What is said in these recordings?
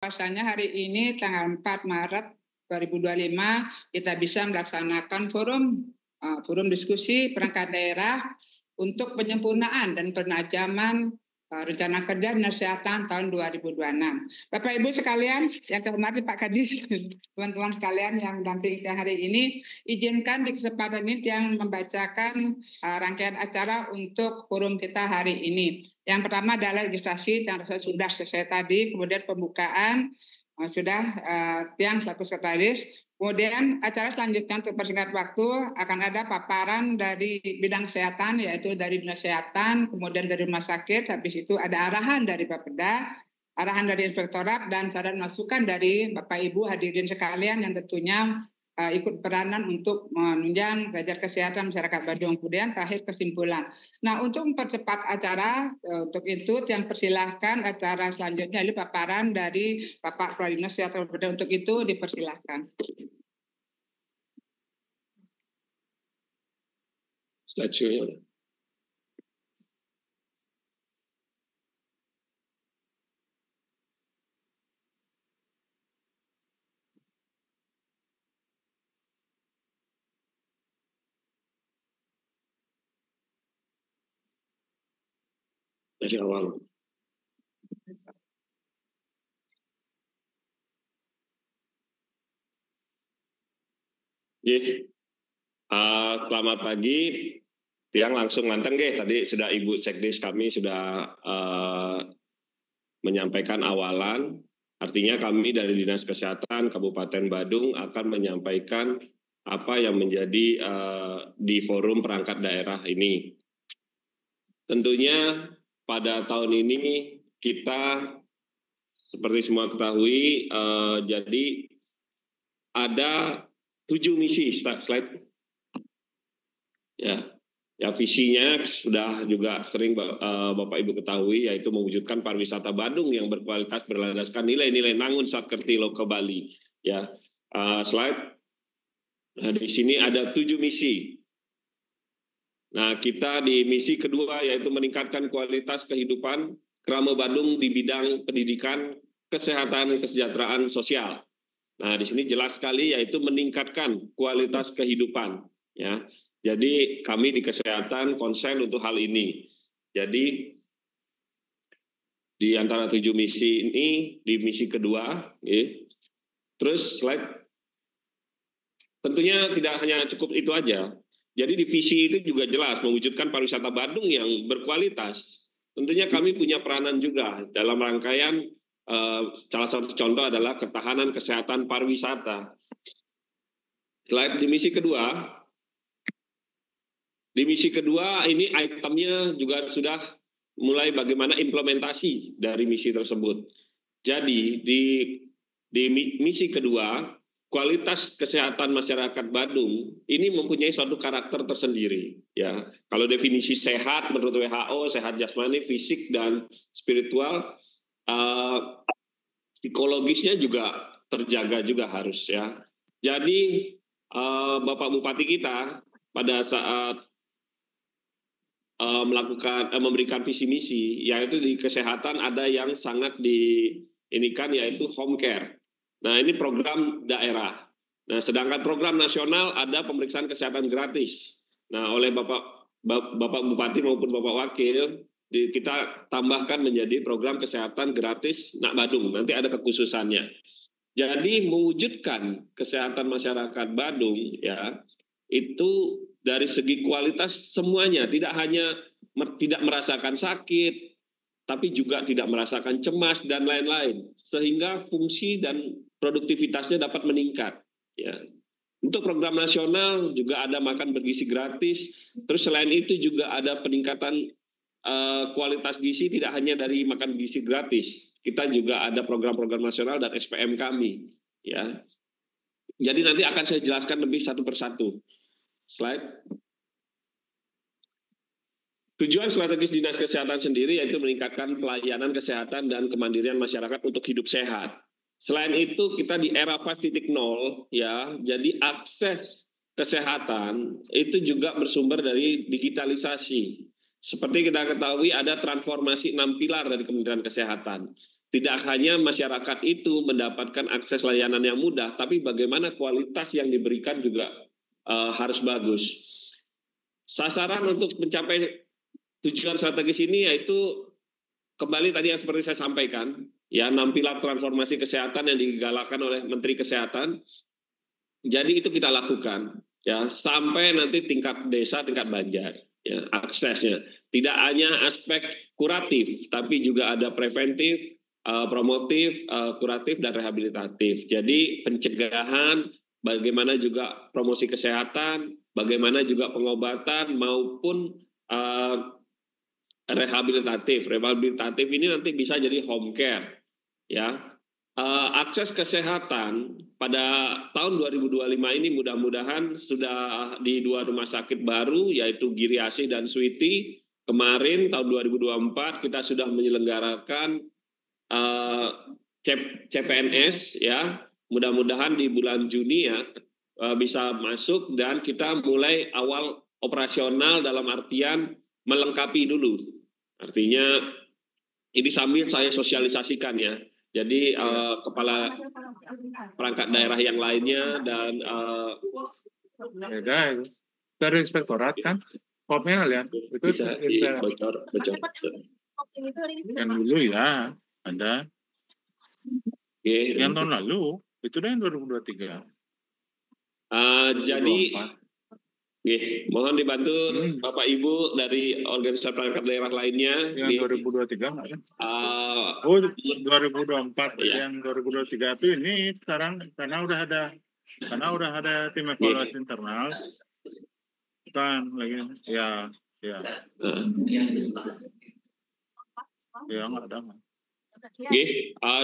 Bahwasanya hari ini tanggal 4 Maret 2025 kita bisa melaksanakan forum diskusi perangkat daerah untuk penyempurnaan dan penajaman rencana kerja dinas kesehatan tahun 2026. Bapak Ibu sekalian yang terhormati Pak Kadis, teman-teman sekalian yang mendampingi siang hari ini, izinkan di kesempatan ini yang membacakan rangkaian acara untuk forum kita hari ini. Yang pertama adalah registrasi yang sudah selesai tadi, kemudian pembukaan sudah Tiang selaku sekretaris. Kemudian acara selanjutnya untuk persingkat waktu akan ada paparan dari bidang kesehatan, yaitu dari dinas kesehatan, kemudian dari rumah sakit, habis itu ada arahan dari Bapeda, arahan dari inspektorat, dan saran masukan dari Bapak Ibu hadirin sekalian yang tentunya ikut peranan untuk menunjang derajat kesehatan masyarakat Badung. Kemudian terakhir kesimpulan. Nah, untuk mempercepat acara, untuk itu yang persilahkan acara selanjutnya ini paparan dari Bapak Kepala Dinas Kesehatan Badung. Untuk itu dipersilahkan. Slide-nya. Dari awal. Selamat pagi. Tiang langsung nganteng tadi sudah Ibu Sekdes kami sudah menyampaikan awalan. Artinya kami dari Dinas Kesehatan Kabupaten Badung akan menyampaikan apa yang menjadi di forum perangkat daerah ini. Tentunya pada tahun ini kita seperti semua ketahui, jadi ada 7 misi, slide. Ya, visinya sudah juga sering Bapak Ibu ketahui, yaitu mewujudkan pariwisata Badung yang berkualitas berlandaskan nilai-nilai Nangun Satkerti Loka Bali. Ya, slide. Nah, di sini ada 7 misi. Nah, kita di misi kedua yaitu meningkatkan kualitas kehidupan Krama Badung di bidang pendidikan, kesehatan, kesejahteraan sosial. Nah, di sini jelas sekali yaitu meningkatkan kualitas kehidupan. Ya, jadi kami di kesehatan konsen untuk hal ini. Jadi di antara 7 misi ini di misi kedua, terus slide. Tentunya tidak hanya cukup itu aja. Jadi di visi itu juga jelas mewujudkan pariwisata Badung yang berkualitas. Tentunya kami punya peranan juga dalam rangkaian salah satu contoh adalah ketahanan kesehatan pariwisata. Slide di misi kedua. Di misi kedua ini itemnya juga sudah mulai bagaimana implementasi dari misi tersebut. Jadi di misi kedua, kualitas kesehatan masyarakat Badung ini mempunyai suatu karakter tersendiri. Ya, kalau definisi sehat menurut WHO, sehat jasmani, fisik dan spiritual, psikologisnya juga terjaga juga harus ya. Jadi Bapak Bupati kita pada saat memberikan visi misi, yaitu di kesehatan ada yang sangat diinikan yaitu home care. Nah, ini program daerah. Nah, sedangkan program nasional ada pemeriksaan kesehatan gratis. Nah, oleh Bapak Bupati maupun Bapak Wakil, kita tambahkan menjadi program kesehatan gratis Nak Badung. Nanti ada kekhususannya. Jadi mewujudkan kesehatan masyarakat Badung ya, itu dari segi kualitas semuanya, tidak hanya tidak merasakan sakit, tapi juga tidak merasakan cemas dan lain-lain, sehingga fungsi dan produktivitasnya dapat meningkat. Ya. Untuk program nasional juga ada makan bergizi gratis, terus selain itu juga ada peningkatan kualitas gizi tidak hanya dari makan gizi gratis, kita juga ada program-program nasional dan SPM kami. Ya. Jadi nanti akan saya jelaskan lebih satu persatu. Slide. Tujuan strategis Dinas Kesehatan sendiri yaitu meningkatkan pelayanan kesehatan dan kemandirian masyarakat untuk hidup sehat. Selain itu kita di era 5.0 ya, jadi akses kesehatan itu juga bersumber dari digitalisasi. Seperti kita ketahui ada transformasi 6 pilar dari Kementerian Kesehatan. tidak hanya masyarakat itu mendapatkan akses layanan yang mudah, tapi bagaimana kualitas yang diberikan juga harus bagus. Sasaran untuk mencapai tujuan strategis ini yaitu kembali tadi yang seperti saya sampaikan, ya 6 pilar transformasi kesehatan yang digalakkan oleh Menteri Kesehatan. Jadi itu kita lakukan, ya sampai nanti tingkat desa, tingkat banjar, ya aksesnya. Tidak hanya aspek kuratif, tapi juga ada preventif, promotif, kuratif, dan rehabilitatif. Jadi pencegahan, bagaimana juga promosi kesehatan, bagaimana juga pengobatan maupun rehabilitatif. Rehabilitatif ini nanti bisa jadi home care, ya. Akses kesehatan pada tahun 2025 ini mudah-mudahan sudah di 2 rumah sakit baru, yaitu Giri Asih dan Switi. Kemarin tahun 2024 kita sudah menyelenggarakan CPNS, ya. Mudah-mudahan di bulan Juni ya bisa masuk, dan kita mulai awal operasional dalam artian melengkapi dulu. Artinya ini sambil saya sosialisasikan ya. Jadi kepala perangkat daerah yang lainnya dan beda itu dari inspektorat kan kopnya lihat itu bisa bocor. Yang dulu ya ada yang tahun lalu itu yang 2023 jadi mohon dibantu Bapak Ibu dari organisasi perangkat daerah lainnya. Yang 2023 nggak kan? 2024 ya. Yang 2023 itu ini sekarang karena udah ada tim evaluasi internal kan lagi ya nggak ada.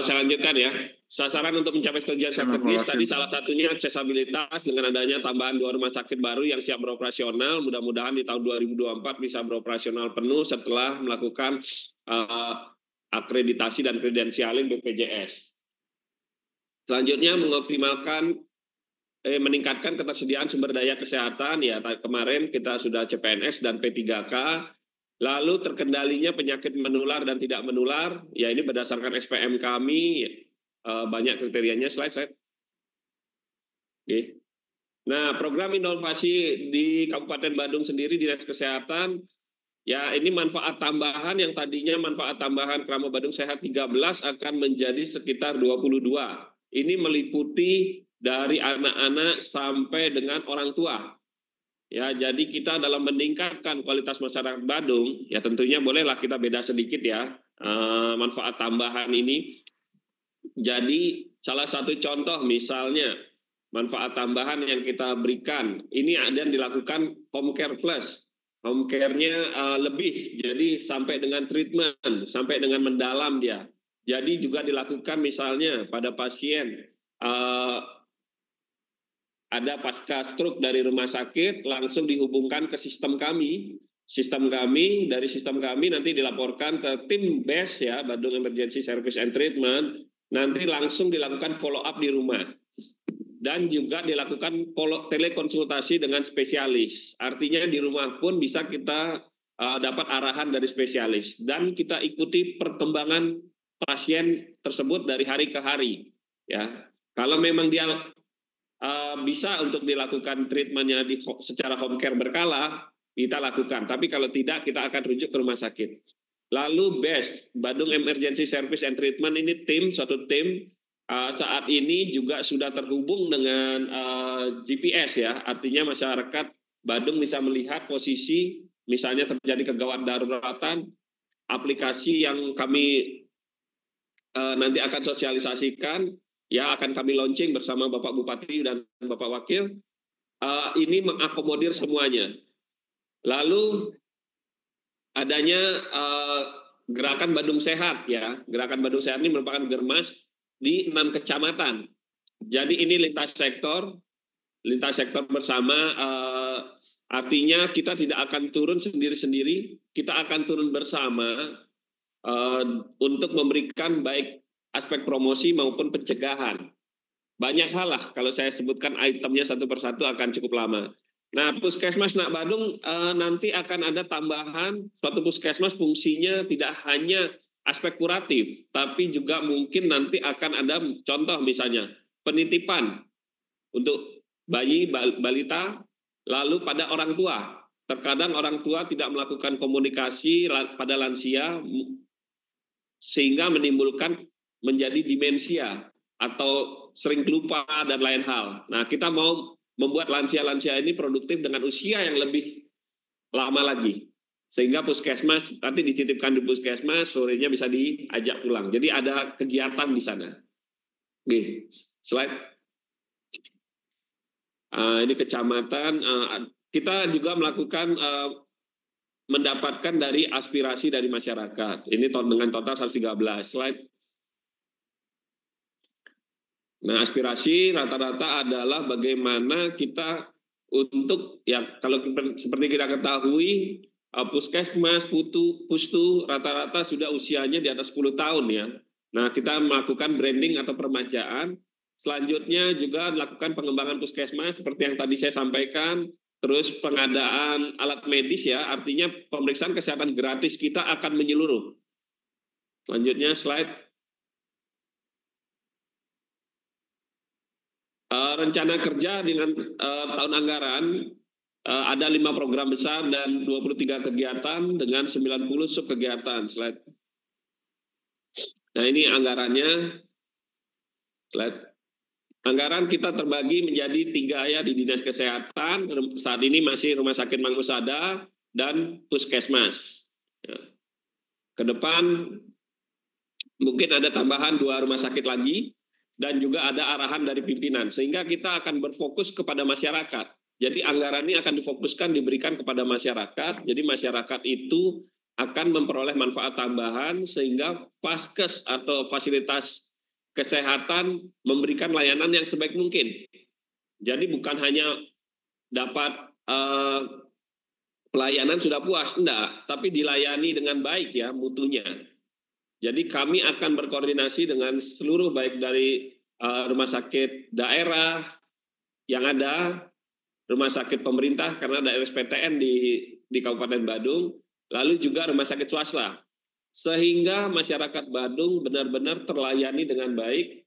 Saya lanjutkan ya. Sasaran untuk mencapai tujuan strategis tadi salah satunya aksesibilitas dengan adanya tambahan 2 rumah sakit baru yang siap beroperasional. Mudah-mudahan di tahun 2024 bisa beroperasional penuh setelah melakukan akreditasi dan kredensialin BPJS. Selanjutnya meningkatkan ketersediaan sumber daya kesehatan. Ya, kemarin kita sudah CPNS dan P3K. Lalu terkendalinya penyakit menular dan tidak menular, ya ini berdasarkan SPM kami, banyak kriterianya, slide. Oke. Nah, program inovasi di Kabupaten Badung sendiri, Dinas Kesehatan, ya ini manfaat tambahan yang tadinya manfaat tambahan Krama Badung Sehat 13 akan menjadi sekitar 22. Ini meliputi dari anak-anak sampai dengan orang tua. Ya, jadi kita dalam meningkatkan kualitas masyarakat Badung, ya tentunya bolehlah kita beda sedikit ya manfaat tambahan ini. Jadi salah satu contoh misalnya manfaat tambahan yang kita berikan, ini ada yang dilakukan home care plus. Home care-nya lebih, jadi sampai dengan treatment, sampai dengan mendalam dia. Jadi juga dilakukan misalnya pada pasien ada pasca stroke dari rumah sakit, langsung dihubungkan ke sistem kami. Dari sistem kami nanti dilaporkan ke tim BES ya, Badung Emergency Service and Treatment, nanti langsung dilakukan follow up di rumah. Dan juga dilakukan telekonsultasi dengan spesialis. Artinya di rumah pun bisa kita dapat arahan dari spesialis. Dan kita ikuti perkembangan pasien tersebut dari hari ke hari. Ya, kalau memang dia bisa untuk dilakukan treatmentnya secara home care berkala, kita lakukan. Tapi kalau tidak, kita akan rujuk ke rumah sakit. Lalu BES, Badung Emergency Service and Treatment, ini suatu tim saat ini juga sudah terhubung dengan GPS ya. Artinya masyarakat Badung bisa melihat posisi, misalnya terjadi kegawat daruratan, aplikasi yang kami nanti akan sosialisasikan, ya akan kami launching bersama Bapak Bupati dan Bapak Wakil, ini mengakomodir semuanya. Lalu adanya Gerakan Badung Sehat ya, Gerakan Badung Sehat ini merupakan germas di 6 kecamatan. Jadi ini lintas sektor bersama, artinya kita tidak akan turun sendiri-sendiri, kita akan turun bersama untuk memberikan baik aspek promosi maupun pencegahan. Banyak hal lah, kalau saya sebutkan itemnya satu persatu akan cukup lama. Nah, Puskesmas Nak Badung nanti akan ada tambahan, suatu puskesmas fungsinya tidak hanya aspek kuratif, tapi juga mungkin nanti akan ada contoh misalnya penitipan untuk bayi, balita, lalu pada orang tua. Terkadang orang tua tidak melakukan komunikasi pada lansia sehingga menimbulkan menjadi demensia atau sering lupa dan lain hal. Nah, kita mau membuat lansia-lansia ini produktif dengan usia yang lebih lama lagi. Sehingga puskesmas, nanti dititipkan di puskesmas, sorenya bisa diajak pulang. Jadi ada kegiatan di sana. Oke, slide. Ini kecamatan, kita juga melakukan mendapatkan dari aspirasi dari masyarakat. Ini dengan total 113 slide. Nah, aspirasi rata-rata adalah bagaimana kita untuk, ya kalau seperti kita ketahui, puskesmas, pustu rata-rata sudah usianya di atas 10 tahun ya. Nah, kita melakukan branding atau permajaan. Selanjutnya juga melakukan pengembangan puskesmas seperti yang tadi saya sampaikan. Terus pengadaan alat medis ya, artinya pemeriksaan kesehatan gratis kita akan menyeluruh. Selanjutnya slide. Rencana kerja dengan tahun anggaran ada 5 program besar dan 23 kegiatan dengan 90 subkegiatan. Slide. Nah, ini anggarannya. Slide. Anggaran kita terbagi menjadi 3 ya di Dinas Kesehatan, saat ini masih Rumah Sakit Mangusada dan Puskesmas. Ya. Ke depan mungkin ada tambahan 2 rumah sakit lagi dan juga ada arahan dari pimpinan, sehingga kita akan berfokus kepada masyarakat. Jadi anggaran ini akan difokuskan, diberikan kepada masyarakat, jadi masyarakat itu akan memperoleh manfaat tambahan sehingga Vaskes atau fasilitas kesehatan memberikan layanan yang sebaik mungkin. Jadi bukan hanya dapat pelayanan sudah puas, enggak, tapi dilayani dengan baik ya mutunya. Jadi kami akan berkoordinasi dengan seluruh baik dari rumah sakit daerah yang ada, rumah sakit pemerintah karena ada RSPTN di Kabupaten Badung, lalu juga rumah sakit swasta. Sehingga masyarakat Badung benar-benar terlayani dengan baik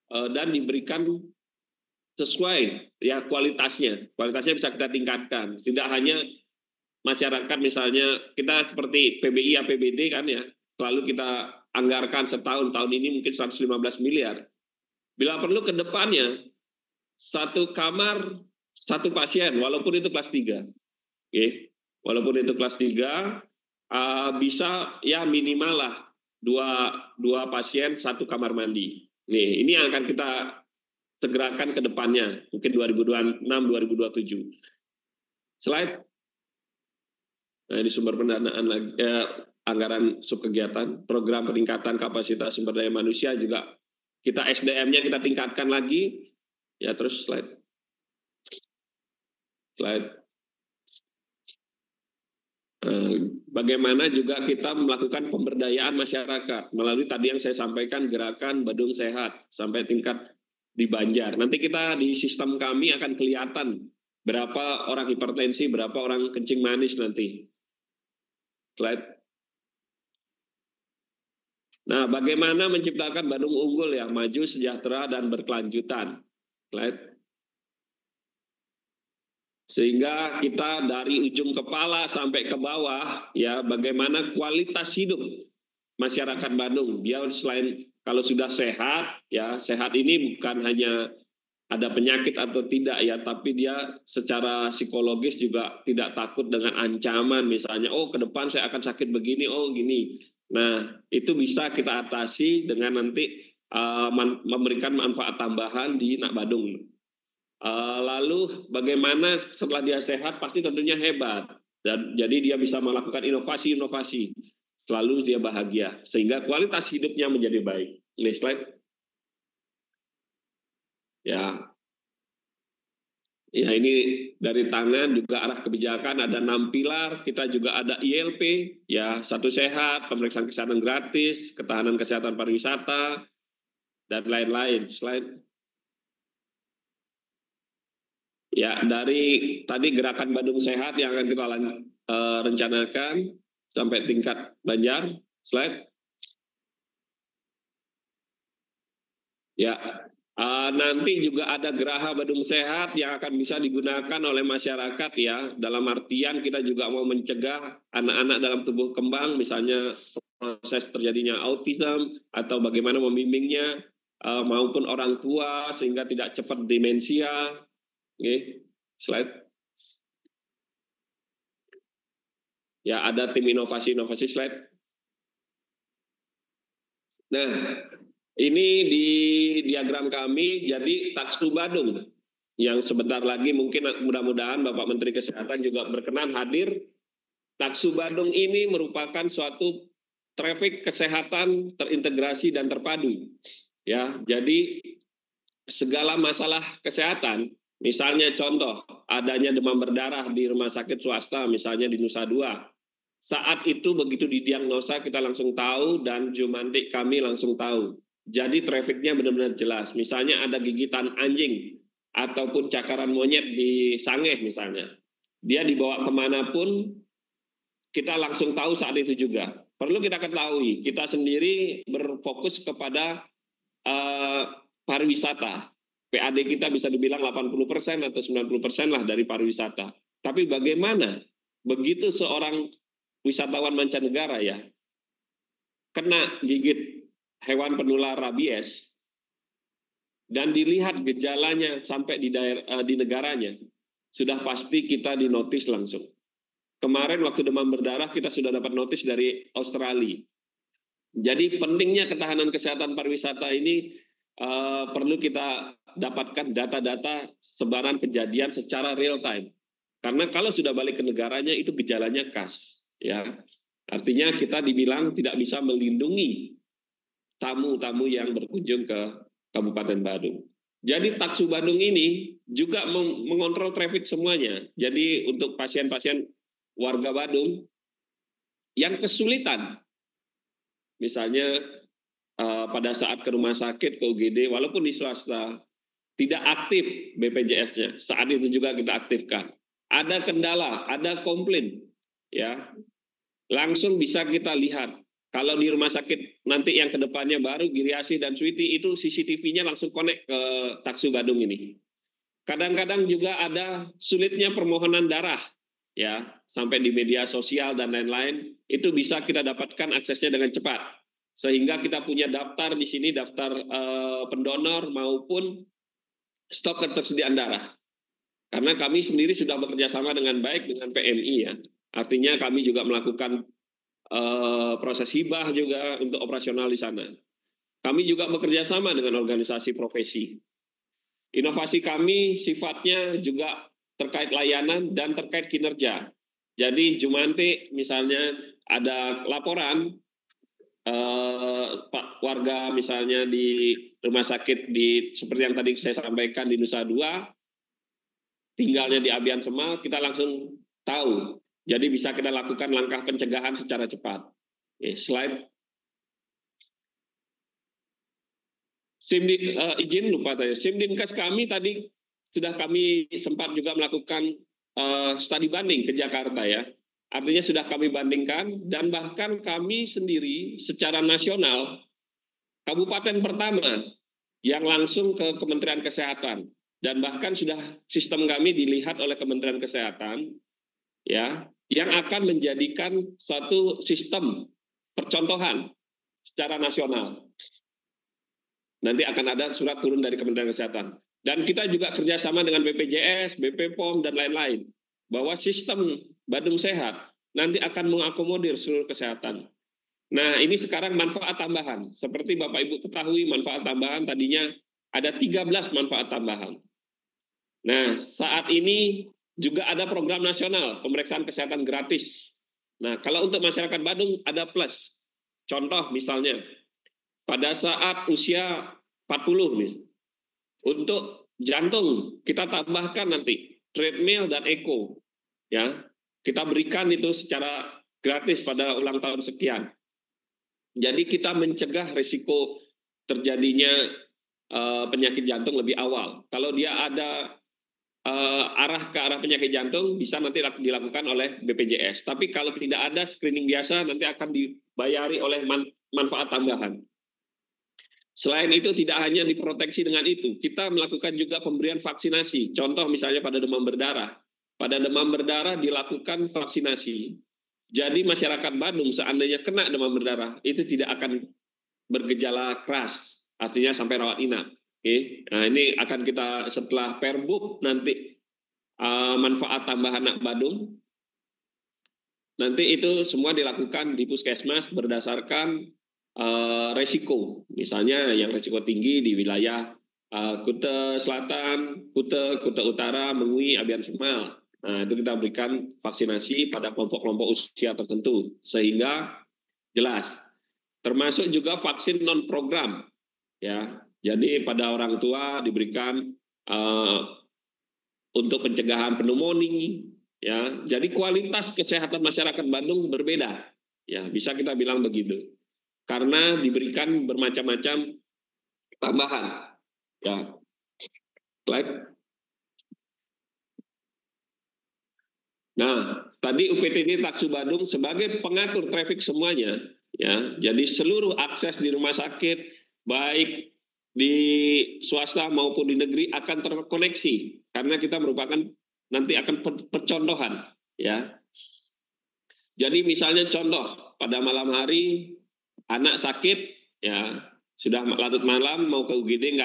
dan diberikan sesuai ya kualitasnya. Kualitasnya bisa kita tingkatkan. Tidak hanya masyarakat misalnya kita seperti PBI APBD kan ya, selalu kita anggarkan setahun, tahun ini mungkin 115 miliar. Bila perlu ke depannya 1 kamar 1 pasien walaupun itu kelas 3. Oke. Walaupun itu kelas 3 bisa ya minimal lah 2 pasien 1 kamar mandi. Nih, ini yang akan kita segerakan ke depannya, mungkin 2026-2027. Slide. Nah, ini sumber pendanaan lagi, anggaran subkegiatan, program peningkatan kapasitas sumber daya manusia juga kita SDM-nya kita tingkatkan lagi. Ya, terus slide. Slide. Bagaimana juga kita melakukan pemberdayaan masyarakat melalui tadi yang saya sampaikan gerakan Badung Sehat sampai tingkat di Banjar. Nanti kita di sistem kami akan kelihatan berapa orang hipertensi, berapa orang kencing manis nanti. Slide. Nah, bagaimana menciptakan Badung unggul yang maju, sejahtera, dan berkelanjutan. Slide. Sehingga kita dari ujung kepala sampai ke bawah, ya bagaimana kualitas hidup masyarakat Badung. Dia selain kalau sudah sehat, ya sehat ini bukan hanya ada penyakit atau tidak ya, tapi dia secara psikologis juga tidak takut dengan ancaman. Misalnya, oh ke depan saya akan sakit begini, oh gini. Nah, itu bisa kita atasi dengan nanti memberikan manfaat tambahan di Nak Badung. Lalu bagaimana setelah dia sehat pasti tentunya hebat dan jadi dia bisa melakukan inovasi-inovasi, selalu dia bahagia sehingga kualitas hidupnya menjadi baik. Next slide. Ya, ini dari tangan juga arah kebijakan ada 6 pilar. Kita juga ada ILP, ya 1 sehat, pemeriksaan kesehatan gratis, ketahanan kesehatan pariwisata dan lain-lain. Slide. Ya, dari tadi gerakan Badung Sehat yang akan kita rencanakan sampai tingkat Banjar. Slide. Ya, nanti juga ada Geraha Badung Sehat yang akan bisa digunakan oleh masyarakat ya. Dalam artian kita juga mau mencegah anak-anak dalam tubuh kembang, misalnya proses terjadinya autism atau bagaimana membimbingnya, maupun orang tua sehingga tidak cepat demensia. Oke, slide. Ya, ada tim inovasi-inovasi slide. Nah, ini di diagram kami, jadi Taksu Badung yang sebentar lagi mungkin mudah-mudahan Bapak Menteri Kesehatan juga berkenan hadir. Taksu Badung ini merupakan suatu trafik kesehatan terintegrasi dan terpadu. Ya, jadi segala masalah kesehatan, misalnya contoh adanya demam berdarah di rumah sakit swasta, misalnya di Nusa Dua. Saat itu begitu didiagnosa kita langsung tahu dan Jumantik kami langsung tahu. Jadi trafiknya benar-benar jelas. Misalnya ada gigitan anjing ataupun cakaran monyet di Sangeh misalnya. Dia dibawa kemanapun kita langsung tahu saat itu juga. Perlu kita ketahui, kita sendiri berfokus kepada pariwisata. PAD kita bisa dibilang 80% atau 90% lah dari pariwisata. Tapi bagaimana begitu seorang wisatawan mancanegara ya kena gigit hewan penular rabies dan dilihat gejalanya sampai di negaranya, sudah pasti kita dinotis langsung. Kemarin waktu demam berdarah kita sudah dapat notis dari Australia. Jadi pentingnya ketahanan kesehatan pariwisata ini perlu kita dapatkan data-data sebaran kejadian secara real time. Karena kalau sudah balik ke negaranya itu gejalanya khas. Ya, artinya kita dibilang tidak bisa melindungi tamu-tamu yang berkunjung ke Kabupaten Badung. Jadi Taksu Badung ini juga mengontrol traffic semuanya. Jadi untuk pasien-pasien warga Badung yang kesulitan, misalnya pada saat ke rumah sakit, ke UGD, walaupun di swasta, tidak aktif BPJS-nya, saat itu juga kita aktifkan. Ada kendala, ada komplain, ya langsung bisa kita lihat. Kalau di rumah sakit nanti yang kedepannya baru Giriasi dan Switi itu CCTV-nya langsung connect ke Taksu Badung ini. Kadang-kadang juga ada sulitnya permohonan darah, ya sampai di media sosial dan lain-lain itu bisa kita dapatkan aksesnya dengan cepat. Sehingga kita punya daftar di sini, daftar pendonor maupun stok ketersediaan darah. Karena kami sendiri sudah bekerja sama dengan baik dengan PMI ya. Artinya kami juga melakukan proses hibah juga untuk operasional di sana. Kami juga bekerja sama dengan organisasi profesi. Inovasi kami sifatnya juga terkait layanan dan terkait kinerja. Jadi Jumantik misalnya ada laporan Pak warga misalnya di rumah sakit di seperti yang tadi saya sampaikan di Nusa Dua, tinggalnya di Abian Semal, kita langsung tahu. Jadi bisa kita lakukan langkah pencegahan secara cepat. Slide. Izin lupa tadi. Simdinkes kami tadi sudah kami sempat juga melakukan studi banding ke Jakarta ya. Artinya sudah kami bandingkan dan bahkan kami sendiri secara nasional kabupaten pertama yang langsung ke Kementerian Kesehatan dan bahkan sudah sistem kami dilihat oleh Kementerian Kesehatan ya yang akan menjadikan suatu sistem percontohan secara nasional. Nanti akan ada surat turun dari Kementerian Kesehatan. Dan kita juga kerjasama dengan BPJS, BP POM, dan lain-lain. Bahwa sistem Badung Sehat nanti akan mengakomodir seluruh kesehatan. Nah ini sekarang manfaat tambahan. Seperti Bapak Ibu ketahui manfaat tambahan tadinya ada 13 manfaat tambahan. Nah saat ini juga ada program nasional pemeriksaan kesehatan gratis. Nah, kalau untuk masyarakat Badung ada plus. Contoh misalnya, pada saat usia 40 nih, untuk jantung kita tambahkan nanti treadmill dan echo. Ya, kita berikan itu secara gratis pada ulang tahun sekian. Jadi kita mencegah risiko terjadinya penyakit jantung lebih awal. Kalau dia ada arah ke arah penyakit jantung bisa nanti dilakukan oleh BPJS. Tapi kalau tidak ada screening biasa nanti akan dibayari oleh manfaat tambahan. Selain itu tidak hanya diproteksi dengan itu, kita melakukan juga pemberian vaksinasi. Contoh misalnya pada demam berdarah. Pada demam berdarah dilakukan vaksinasi. Jadi masyarakat Badung seandainya kena demam berdarah, itu tidak akan bergejala keras, artinya sampai rawat inap. Oke. Nah, ini akan kita setelah Perbuk nanti manfaat tambahan anak Badung. Nanti itu semua dilakukan di puskesmas berdasarkan resiko. Misalnya yang resiko tinggi di wilayah Kuta Selatan, Kuta Utara, Mengui, Abian Semal. Nah, itu kita berikan vaksinasi pada kelompok-kelompok usia tertentu sehingga jelas. Termasuk juga vaksin non program, ya. Jadi pada orang tua diberikan untuk pencegahan pneumonia, ya. Jadi kualitas kesehatan masyarakat Bandung berbeda, ya. Bisa kita bilang begitu, karena diberikan bermacam-macam tambahan, ya. Slide. Nah, tadi UPTD Taksu Badung sebagai pengatur traffic semuanya, ya. Jadi seluruh akses di rumah sakit, baik di swasta maupun di negeri akan terkoneksi karena kita merupakan nanti akan percontohan, ya. Jadi misalnya contoh pada malam hari anak sakit, ya sudah larut malam mau ke UGD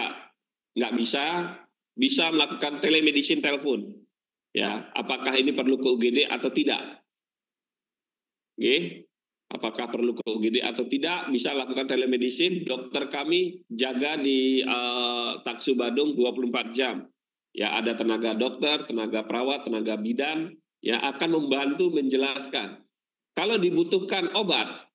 nggak bisa melakukan telemedicine telepon. Ya, apakah ini perlu ke UGD atau tidak? Oke, apakah perlu ke UGD atau tidak? Bisa lakukan telemedicine. Dokter kami jaga di Taksu Badung 24 jam. Ya, ada tenaga dokter, tenaga perawat, tenaga bidan yang akan membantu menjelaskan. Kalau dibutuhkan obat,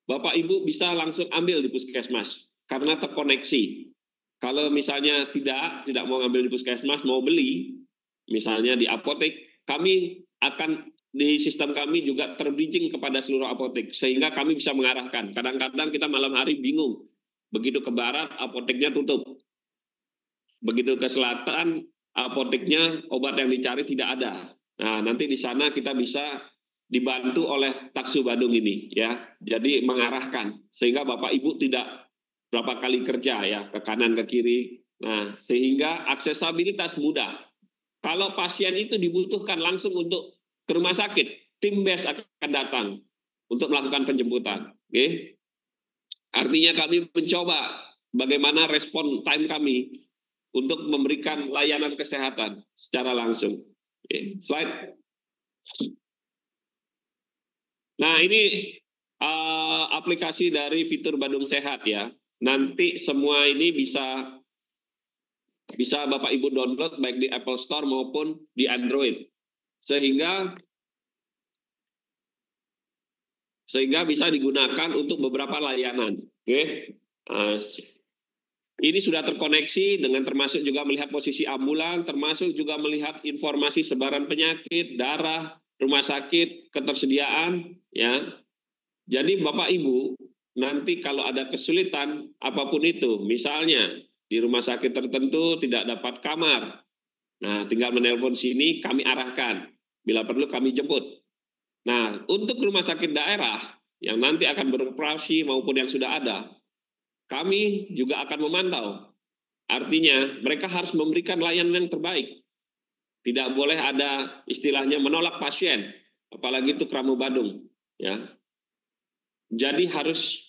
Bapak Ibu bisa langsung ambil di puskesmas karena terkoneksi. Kalau misalnya tidak mau ambil di puskesmas, mau beli, misalnya di apotek, kami akan di sistem kami juga terbridging kepada seluruh apotek sehingga kami bisa mengarahkan. Kadang-kadang kita malam hari bingung. Begitu ke barat apoteknya tutup. Begitu ke selatan apoteknya obat yang dicari tidak ada. Nah, nanti di sana kita bisa dibantu oleh Taksu Badung ini, ya. Jadi mengarahkan sehingga Bapak Ibu tidak berapa kali kerja, ya, ke kanan ke kiri. Nah, sehingga aksesabilitas mudah. Kalau pasien itu dibutuhkan langsung untuk ke rumah sakit, tim BES akan datang untuk melakukan penjemputan. Oke? Artinya kami mencoba bagaimana respon time kami untuk memberikan layanan kesehatan secara langsung. Oke, slide. Nah, ini aplikasi dari fitur Badung Sehat, ya. Nanti semua ini bisa Bapak Ibu download baik di Apple Store maupun di Android. Sehingga bisa digunakan untuk beberapa layanan. Oke. Ini sudah terkoneksi dengan termasuk juga melihat posisi ambulan, termasuk juga melihat informasi sebaran penyakit, darah, rumah sakit, ketersediaan, ya. Jadi Bapak Ibu, nanti kalau ada kesulitan apapun itu, misalnya di rumah sakit tertentu tidak dapat kamar. Nah, tinggal menelpon sini, kami arahkan. Bila perlu kami jemput. Nah, untuk rumah sakit daerah yang nanti akan beroperasi maupun yang sudah ada, kami juga akan memantau. Artinya, mereka harus memberikan layanan yang terbaik. Tidak boleh ada istilahnya menolak pasien, apalagi itu Kramo Badung, ya. Jadi harus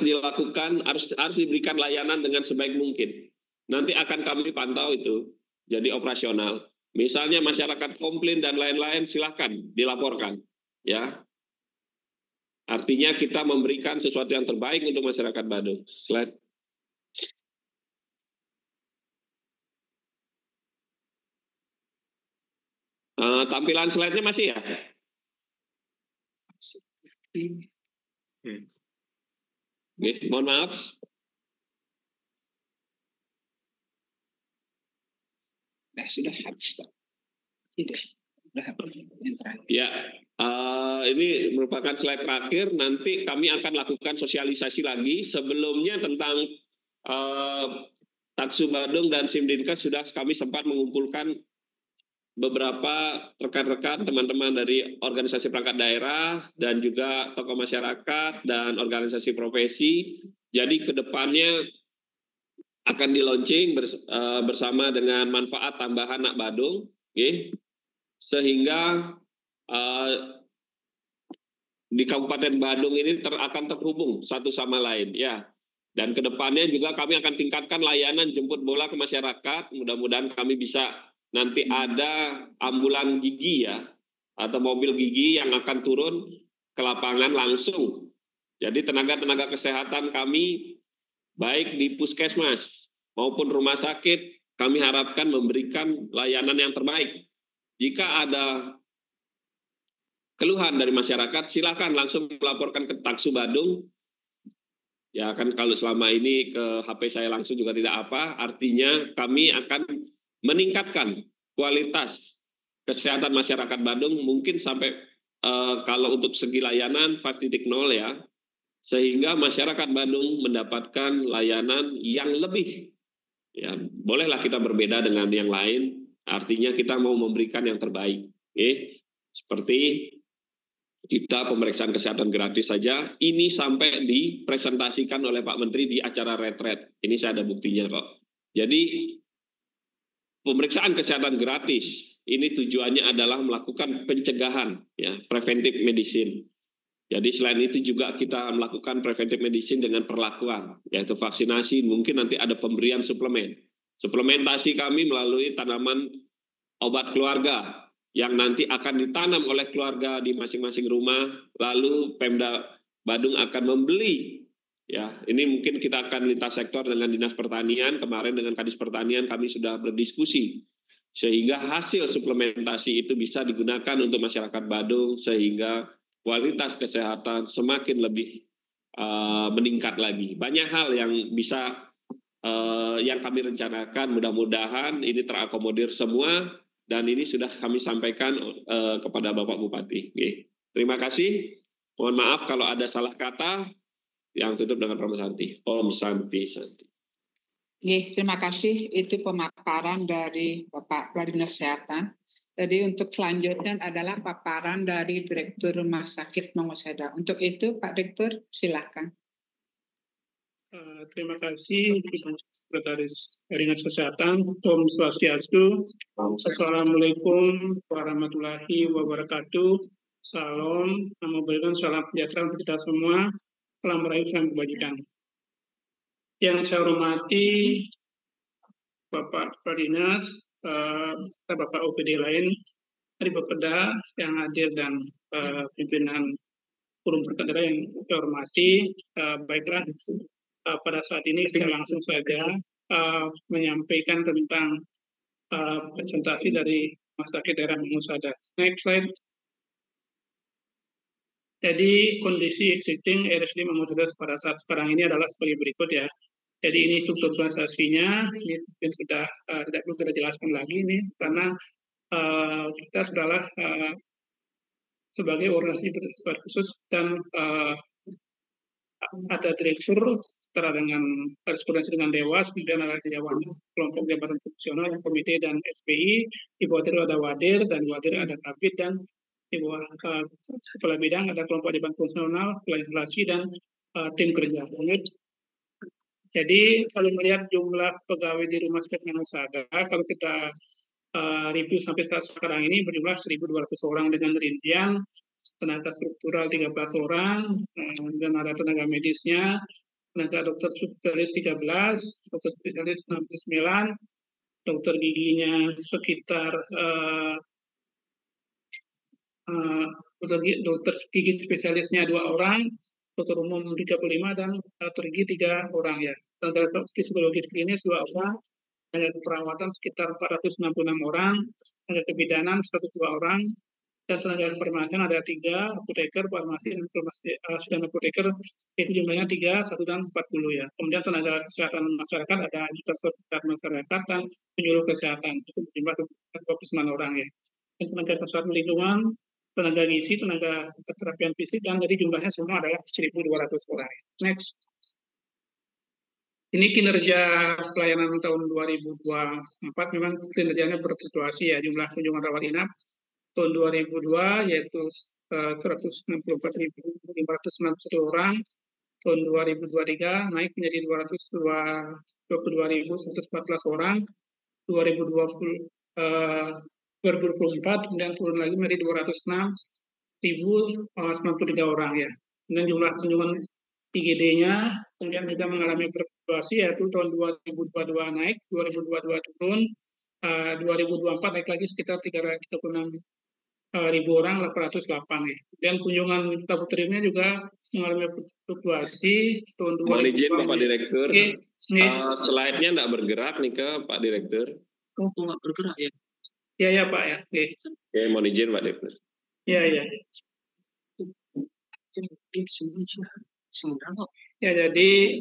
dilakukan, harus diberikan layanan dengan sebaik mungkin. Nanti akan kami pantau itu jadi operasional. Misalnya masyarakat komplain dan lain-lain, silakan dilaporkan, ya. Artinya kita memberikan sesuatu yang terbaik untuk masyarakat Badung. Slide. Tampilan slide-nya masih ya? Oke, mohon maaf. Sudah habis, Pak. Tidak. Ya, ini merupakan slide terakhir. Nanti kami akan lakukan sosialisasi lagi. Sebelumnya tentang Taksu Badung dan Simdinkes sudah kami sempat mengumpulkan beberapa rekan-rekan teman-teman dari organisasi perangkat daerah dan juga tokoh masyarakat dan organisasi profesi. Jadi kedepannya akan di-launching bersama dengan manfaat tambahan Nak Badung, sehingga di Kabupaten Badung ini akan terhubung satu sama lain, ya. Dan kedepannya juga kami akan tingkatkan layanan jemput bola ke masyarakat. Mudah-mudahan kami bisa nanti ada ambulan gigi ya, atau mobil gigi yang akan turun ke lapangan langsung. Jadi tenaga-tenaga kesehatan kami, baik di puskesmas maupun rumah sakit, kami harapkan memberikan layanan yang terbaik. Jika ada keluhan dari masyarakat, silakan langsung melaporkan ke Taksu Badung. Ya kan kalau selama ini ke HP saya langsung juga tidak apa, artinya kami akan meningkatkan kualitas kesehatan masyarakat Badung mungkin sampai kalau untuk segi layanan 5.0 ya, sehingga masyarakat Badung mendapatkan layanan yang lebih. Ya, bolehlah kita berbeda dengan yang lain, artinya kita mau memberikan yang terbaik. Seperti kita pemeriksaan kesehatan gratis saja, ini sampai dipresentasikan oleh Pak Menteri di acara retret. Ini saya ada buktinya kok. Jadi pemeriksaan kesehatan gratis, ini tujuannya adalah melakukan pencegahan, ya, preventive medicine. Jadi selain itu juga kita melakukan preventive medicine dengan perlakuan, yaitu vaksinasi, mungkin nanti ada pemberian suplemen. Suplementasi kami melalui tanaman obat keluarga, yang nanti akan ditanam oleh keluarga di masing-masing rumah, lalu Pemda Badung akan membeli. Ya, ini mungkin kita akan lintas sektor dengan Dinas Pertanian, kemarin dengan Kadis Pertanian kami sudah berdiskusi, sehingga hasil suplementasi itu bisa digunakan untuk masyarakat Badung, sehingga kualitas kesehatan semakin lebih meningkat lagi. Banyak hal yang bisa yang kami rencanakan, mudah-mudahan ini terakomodir semua, dan ini sudah kami sampaikan kepada Bapak Bupati. Terima kasih. Mohon maaf kalau ada salah kata. Yang tutup dengan Om Santi. Om Santi Santi. Terima kasih. Itu pemaparan dari Bapak Kepala Dinas Kesehatan. Jadi untuk selanjutnya adalah paparan dari Direktur Rumah Sakit Mangoseda. Untuk itu Pak Direktur silakan. Terima kasih Sekretaris Dinas Kesehatan. Om Swastiastu. Assalamualaikum warahmatullahi wabarakatuh. Salam, namo buddhaya, salam sejahtera untuk kita semua. Salam meraih salam kebajikan. Yang saya hormati Bapak Kepala Dinas, Bapak OPD lain, dari Bapeda yang hadir dan pimpinan forum perangkat daerah yang saya hormati. Baiklah, pada saat ini saya langsung saja menyampaikan tentang presentasi dari Rumah Sakit Daerah Mangosada. Next slide. Jadi kondisi existing RSUD Mangosada pada saat sekarang ini adalah sebagai berikut ya. Jadi ini struktur organisasinya, ini mungkin sudah tidak perlu kita jelaskan lagi ini, karena kita sudahlah sebagai organisasi bersifat khusus dan ada direktur setara dengan koordinasi dengan Dewas, kemudian ada Dewan kelompok jabatan fungsional, komite dan SPI, di bawah itu ada Wadir, dan Wadir ada Kabit, dan di bawah kepala bidang ada kelompok jabatan fungsional, inflasi, dan tim kerja. Jadi kalau melihat jumlah pegawai di Rumah Sakit Mangosada, kalau kita review sampai saat sekarang ini berjumlah 1.200 orang dengan rincian tenaga struktural 13 orang, dan ada tenaga medisnya, tenaga dokter spesialis 13, dokter spesialis 69, dokter giginya sekitar dokter gigi spesialisnya 2 orang, dokter umum 35, dan dokter gigi 3 orang ya. Tenaga psikologi klinis 2 orang, tenaga keperawatan sekitar 466 orang, tenaga kebidanan 102 orang, dan tenaga kefarmasian ada 3, apoteker, farmasi, dan farmasi dan apoteker itu jumlahnya 3, 1, dan 40 ya. Kemudian tenaga kesehatan masyarakat ada kesehatan masyarakat dan penyuluh kesehatan itu jumlah 29 orang ya. Dan tenaga kesehatan lingkungan, tenaga gizi, tenaga keterapian fisik, dan jadi jumlahnya semua adalah 1.200 orang. Next. Ini kinerja pelayanan tahun 2024 memang kinerjanya berfluktuasi ya, jumlah kunjungan rawat inap tahun 2002 yaitu 164.591 orang, tahun 2023 naik menjadi 222.114 orang, 2024 kemudian turun lagi menjadi 206.093 orang ya. Kemudian jumlah kunjungan IGD-nya kemudian juga mengalami fluktuasi, yaitu tahun 2022 naik, 2022 turun, 2024 naik lagi sekitar 336.000 orang, 808 ya. Dan kunjungan laboratoriumnya juga mengalami fluktuasi tahun 2022. Mohon izin Bapak Direktur, Oke. slide-nya nggak bergerak nih ke Pak Direktur. Oh, nggak bergerak ya? Ya ya Pak ya. Oke. Oke, mohon izin Pak Direktur. Ya ya. Ya, jadi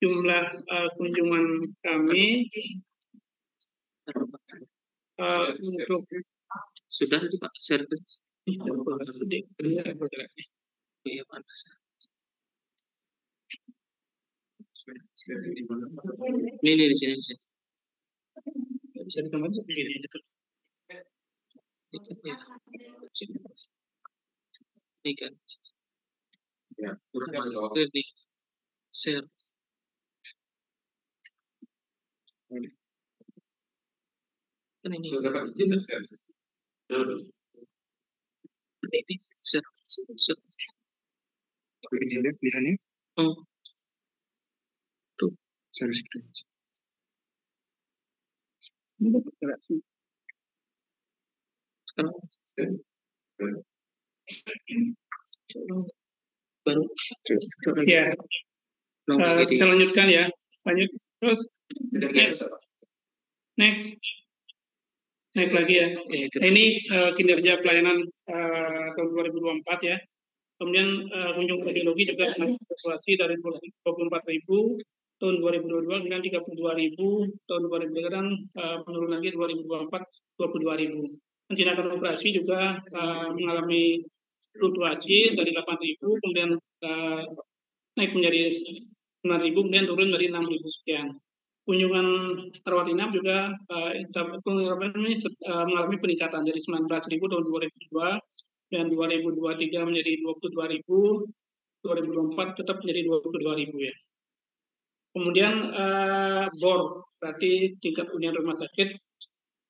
jumlah kunjungan kami untuk sudah itu Pak share ini di sini bisa ditambah begini gitu. ini kan Ya, di share kan ini ini share Bisa nih. oh Tuh, share screen. sekarang baru Ya. Saya lanjutkan ya. Lanjut terus. Next. Naik lagi ya. Ini kinerja pelayanan tahun 2024 ya. Kemudian kunjungan radiologi juga fluktuasi dari 24.000 tahun 2022 dengan 32.000 tahun 2023 dan menurun lagi 2024 22.000. Dan tindakan operasi juga mengalami fluktuasi dari 8.000 kemudian naik menjadi 9.000 kemudian turun dari 6.000 sekian. Kunjungan rawat inap juga mengalami peningkatan dari 19.000 tahun 2002 dan 2023 menjadi 22.000, 2024 tetap menjadi 22.000 ya. Kemudian BOR berarti tingkat hunian rumah sakit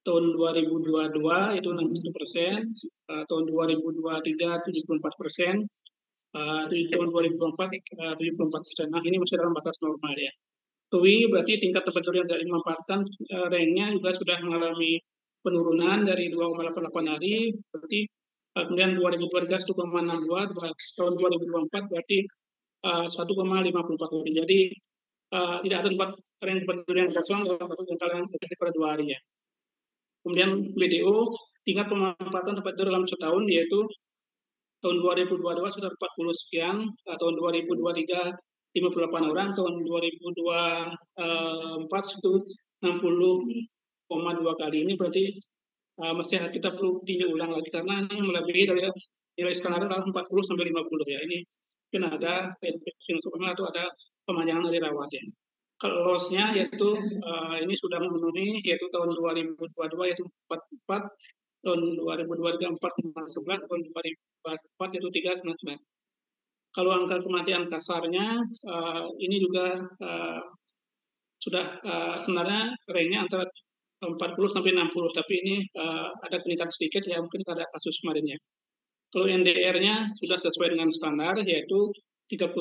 tahun 2022 itu 61%, tahun 2023 74%, di tahun 2024 74%. Nah ini masih dalam batas normal ya. TUI berarti tingkat tempat tidur yang tidak dimanfaatkan ranknya juga sudah mengalami penurunan dari 2,88 hari, berarti kemudian 2023 1,62, tahun 2024 berarti 1,54 hari. Jadi tidak ada tempat tidur yang kosong dalam satu jangkauan lebih pada 2 hari ya. Kemudian BDO tingkat pemanfaatan tempat tidur dalam setahun yaitu tahun 2022 sudah 40 sekian, tahun 2023 58 orang, tahun 2024 itu 60,2 kali. Ini berarti masih kita perlu tinjau ulang lagi karena ini melebihi dari nilai standar 40 sampai 50 ya. Ini mungkin ada infeksi atau ada pemanjangan dari rawat ya. Kalau loss-nya yaitu ini sudah memenuhi yaitu tahun 2022 yaitu 44, tahun 2023 4,11, tahun 2024 yaitu 3,99. Kalau angka kematian kasarnya ini juga sudah sebenarnya range-nya antara 40 sampai 60, tapi ini ada peningkatan sedikit ya, mungkin ada kasus kemarinnya. Kalau NDR-nya sudah sesuai dengan standar yaitu 36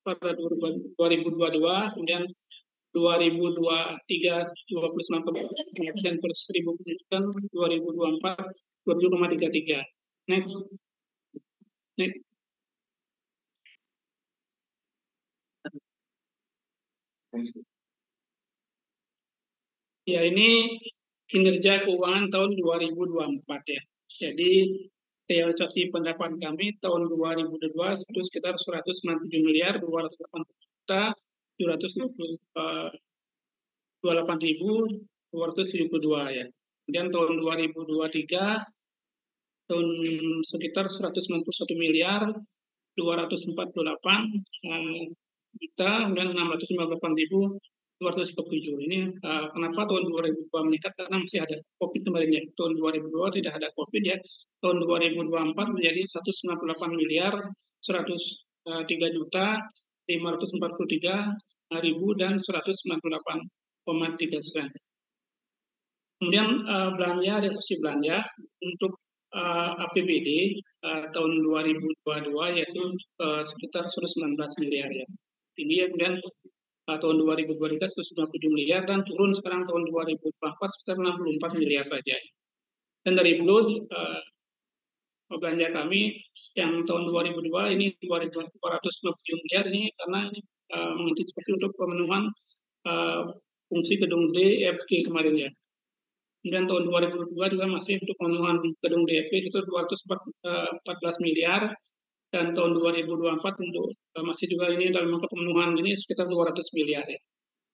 pada 2022, kemudian 2023 29,9% per 1000 pendidikan, 2024 27,33. Next. Ya, ini kinerja keuangan tahun 2024 ya. Jadi realisasi pendapatan kami tahun 2022 itu sekitar 197.228.272 ya. Kemudian tahun 2023 tahun sekitar 191.248 juta, kemudian 658.237. Ini kenapa tahun 2002 meningkat? Karena masih ada COVID kemarin ya. Tahun 2002 tidak ada COVID ya. Tahun 2024 menjadi 198 miliar 103 juta 543.000 dan 198,3 sen. Kemudian belanja, reduksi belanja untuk APBD tahun 2022 yaitu sekitar 119 miliar ya. Tinggi ya, kemudian tahun 2023 197 miliar dan turun sekarang tahun 2024 sekitar 64 miliar saja. Dan dari dulu belanja kami yang tahun 2002 ini 220 miliar ini karena mengantisipasi untuk pemenuhan fungsi gedung DFG kemarin ya. Kemudian tahun 2002 juga masih untuk pemenuhan gedung DFG itu 214 miliar dan tahun 2024 untuk masih juga ini dalam rangka pemenuhan ini sekitar 200 miliar ya.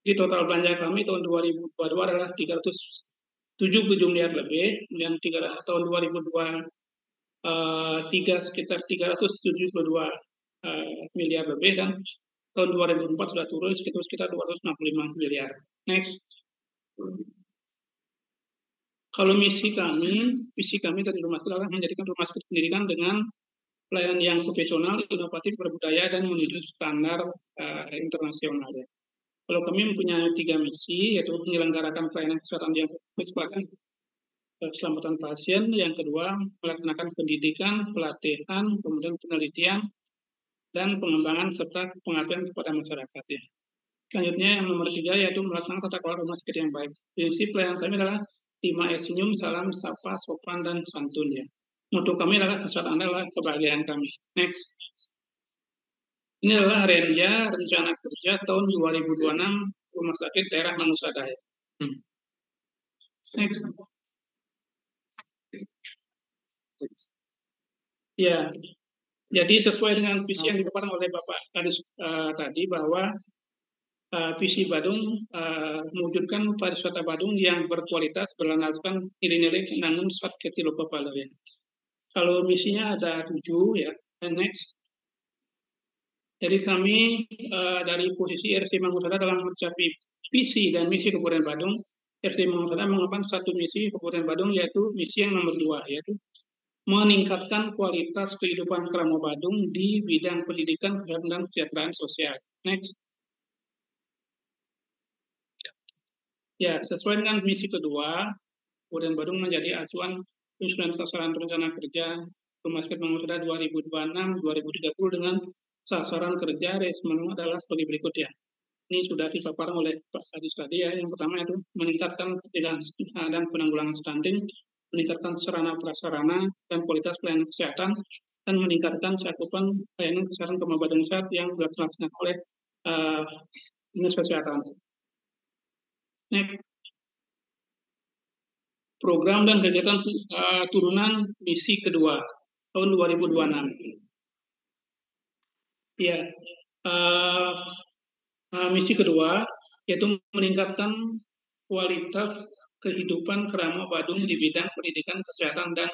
Jadi total belanja kami tahun 2022 adalah 370 miliar lebih, kemudian tahun 2023 sekitar 372 miliar lebih dan tahun 2004 sudah turun sekitar 265 miliar. Next. Kalau visi kami tadi rumah adalah menjadikan rumah sakit pendidikan dengan pelayanan yang profesional, inovatif, berbudaya, dan menuju standar internasional. Ya. Kalau kami mempunyai 3 misi, yaitu menyelenggarakan pelayanan kesehatan yang berkelanjutan, keselamatan pasien, yang kedua melaksanakan pendidikan, pelatihan, kemudian penelitian, dan pengembangan serta pengabdian kepada masyarakat. Ya. Selanjutnya yang nomor 3 yaitu melaksanakan tata kelola rumah sakit yang baik. Prinsip pelayanan kami adalah 5 senyum, salam, sapa, sopan, dan santun ya. Untuk kami adalah kesehatan Anda adalah kebahagiaan kami. Next. Ini adalah RENJA, rencana kerja tahun 2026 Rumah Sakit Daerah Mangusadaya. Next. Ya, jadi sesuai dengan visi yang dipaparkan oleh Bapak Kadis tadi bahwa visi Badung mewujudkan pariwisata Badung yang berkualitas berlandaskan nilai-nilai namun sifat ketilopapalu ya. Kalau misinya ada 7 ya. And next. Jadi kami dari posisi RC Mangusadaya dalam mencapai visi dan misi Kabupaten Badung, RC Mangusadaya mengembangkan satu misi Kabupaten Badung yaitu misi yang nomor 2 yaitu meningkatkan kualitas kehidupan Kramo Badung di bidang pendidikan, kesehatan, dan kesejahteraan sosial. Next. Ya, sesuai dengan misi kedua, Kabupaten Badung menjadi acuan penyusunan sasaran rencana kerja Rumah Sakit Mangusadaya 2026-2030 dengan sasaran kerja resmen adalah sebagai berikut ya. Ini sudah dipaparkan oleh Pak Kadis tadi ya. Yang pertama itu meningkatkan pencegahan dan penanggulangan stunting, meningkatkan sarana prasarana dan kualitas pelayanan kesehatan, dan meningkatkan cakupan pelayanan kesehatan Kramo Badung yang dilaksanakan oleh Dinas Kesehatan. Next. Program dan kegiatan turunan misi kedua tahun 2026. Ya, misi kedua yaitu meningkatkan kualitas kehidupan Kramo Badung di bidang pendidikan, kesehatan, dan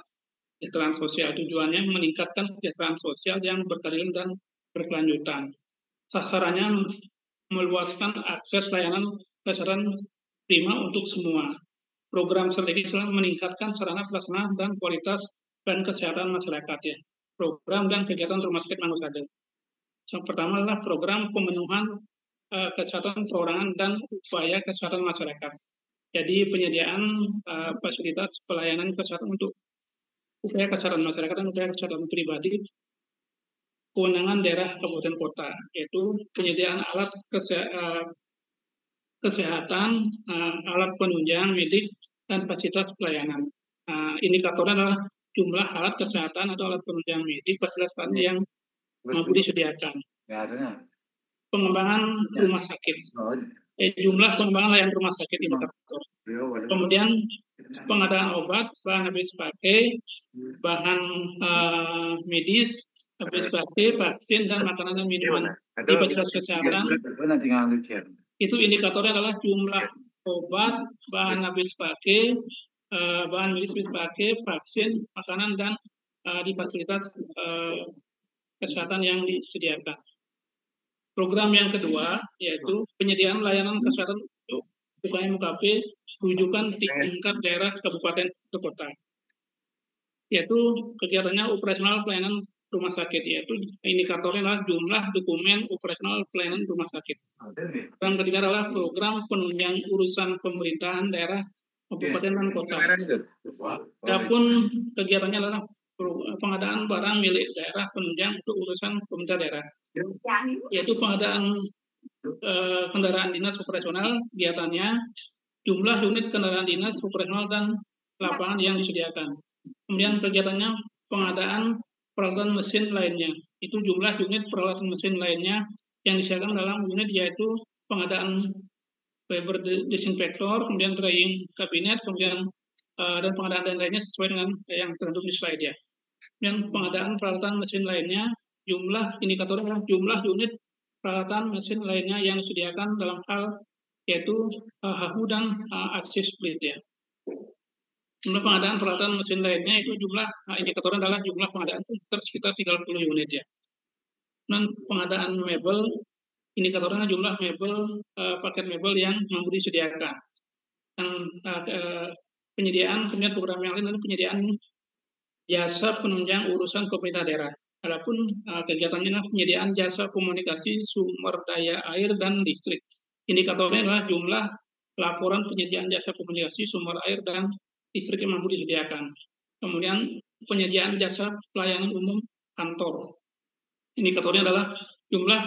kesejahteraan sosial. Tujuannya meningkatkan kesejahteraan sosial yang berkeadilan dan berkelanjutan. Sasarannya meluaskan akses layanan kesehatan prima untuk semua. Program strategis meningkatkan sarana pelaksana dan kualitas dan kesehatan masyarakat ya. Program dan kegiatan Rumah Sakit Mangusadaya. Yang pertama adalah program pemenuhan kesehatan perorangan dan upaya kesehatan masyarakat. Jadi penyediaan fasilitas pelayanan kesehatan untuk upaya kesehatan masyarakat dan upaya kesehatan pribadi kewenangan daerah kabupaten kota, yaitu penyediaan alat kesehatan, alat penunjang medik, dan fasilitas pelayanan. Indikatornya adalah jumlah alat kesehatan atau alat penunjang medik, fasilitas pelayanan yang mampu disediakan. Pengembangan rumah sakit. Jumlah pengembangan layanan rumah sakit indikator. Kemudian pengadaan obat, bahan habis pakai, bahan medis, habis pakai, vaksin, dan makanan dan minuman di fasilitas kesehatan. Itu indikatornya adalah jumlah obat, bahan habis pakai, bahan medis habis pakai, vaksin, makanan, dan di fasilitas kesehatan yang disediakan. Program yang kedua yaitu penyediaan layanan kesehatan untuk UKM UKP rujukan di tingkat daerah kabupaten atau kota. Yaitu kegiatannya operasional pelayanan rumah sakit, yaitu indikatornya adalah jumlah dokumen operasional pelayanan rumah sakit. Yang ketiga adalah program penunjang urusan pemerintahan daerah kabupaten dan kota. Adapun kegiatannya adalah pengadaan barang milik daerah penunjang untuk urusan pemerintah daerah, yaitu pengadaan kendaraan dinas operasional, kegiatannya jumlah unit kendaraan dinas operasional dan lapangan yang disediakan. Kemudian kegiatannya pengadaan peralatan mesin lainnya, itu jumlah unit peralatan mesin lainnya yang disediakan dalam unit yaitu pengadaan paper disinfektor, kemudian drying kabinet, kemudian dan pengadaan lainnya sesuai dengan yang tertentu di slide ya. Dan pengadaan peralatan mesin lainnya, jumlah indikatornya adalah jumlah unit peralatan mesin lainnya yang disediakan dalam hal yaitu HAHU dan ASIS split ya. Jumlah pengadaan peralatan mesin lainnya itu jumlah indikatornya adalah jumlah pengadaan sekitar 30 unit ya. Dan pengadaan mebel, indikatornya jumlah mebel, paket mebel yang mampu disediakan. Dan penyediaan, kemudian program yang lain adalah penyediaan jasa penunjang urusan pemerintah daerah. Adapun kegiatannya adalah penyediaan jasa komunikasi sumber daya air dan listrik. Indikatornya adalah jumlah laporan penyediaan jasa komunikasi sumber air dan listrik yang mampu disediakan. Kemudian penyediaan jasa pelayanan umum kantor. Indikatornya adalah jumlah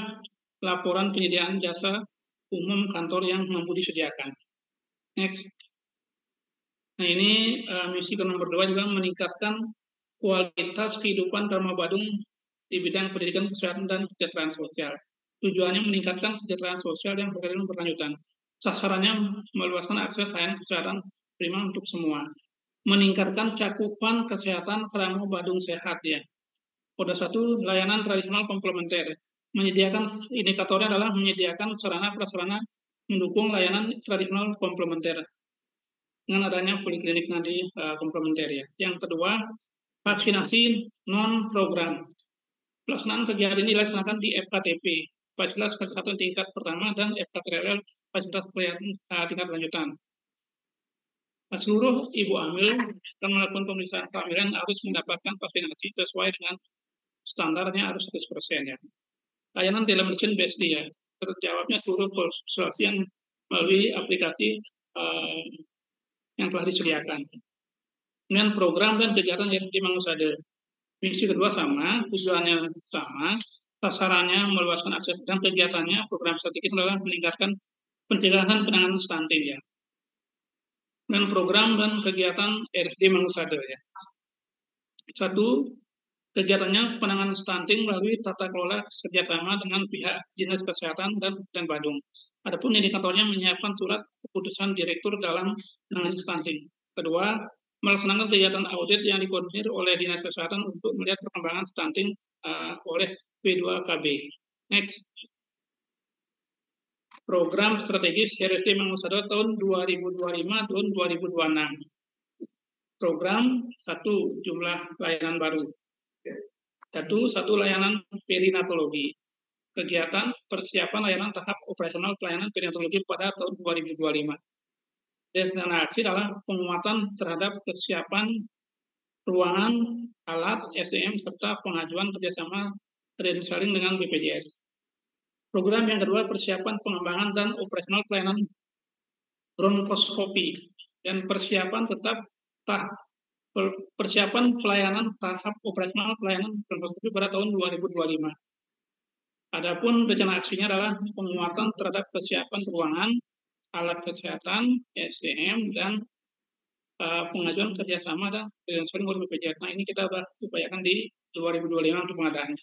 laporan penyediaan jasa umum kantor yang mampu disediakan. Next. Nah ini misi ke nomor 2 juga meningkatkan kualitas kehidupan Dharma Badung di bidang pendidikan, kesehatan, dan kesejahteraan sosial. Tujuannya meningkatkan kesejahteraan sosial yang berkelanjutan. Sasarannya meluaskan akses layanan kesehatan prima untuk semua. Meningkatkan cakupan kesehatan Dharma Badung sehat ya. Kode 1 layanan tradisional komplementer. Menyediakan indikatornya adalah menyediakan sarana-prasarana mendukung layanan tradisional komplementer dengan adanya poliklinik nanti komplementer ya. Yang kedua, vaksinasi non-program. Pelaksanaan kegiatan ini dilaksanakan di FKTP, fasilitas kesehatan tingkat pertama, dan FKTRL, fasilitas tingkat lanjutan. Seluruh ibu hamil yang melakukan pemeriksaan kehamilan harus mendapatkan vaksinasi sesuai dengan standarnya harus 100% ya. Layanan telemedicine BSD ya, terjawabnya seluruh konsultasi yang melalui aplikasi yang telah disediakan. Dengan program dan kegiatan yang dimanfaatkan. Misi kedua sama, tujuannya sama, sasarannya meluaskan akses dan kegiatannya program strategis adalah meningkatkan pencegahan penanganan stunting ya. Dan program dan kegiatan RSD Mangunsadar ya. 1. Kegiatannya penanganan stunting melalui tata kelola kerjasama dengan pihak dinas kesehatan dan Kabupaten Badung. Adapun indikatornya menyiapkan surat keputusan direktur dalam penanganan stunting. Kedua, melaksanakan kegiatan audit yang dikoordinir oleh Dinas Kesehatan untuk melihat perkembangan stunting oleh P2KB. Next. Program strategis RSD Mangunsadar tahun 2025 tahun 2026. Program 1 jumlah layanan baru. 1 layanan perinatologi. Kegiatan persiapan layanan tahap operasional pelayanan perinatologi pada tahun 2025. Dan aksi adalah penguatan terhadap kesiapan ruangan, alat, SDM, serta pengajuan kerjasama redesaling dengan BPJS. Program yang kedua, persiapan pengembangan dan operasional pelayanan bronkoskopi dan persiapan pelayanan tahap operasional pelayanan bronkoskopi pada tahun 2025. Adapun rencana aksinya adalah penguatan terhadap kesiapan ruangan, alat kesehatan, SDM, dan pengajuan kerjasama dan redesaling oleh BPJS. Nah ini kita upayakan di 2025 untuk pengadaannya.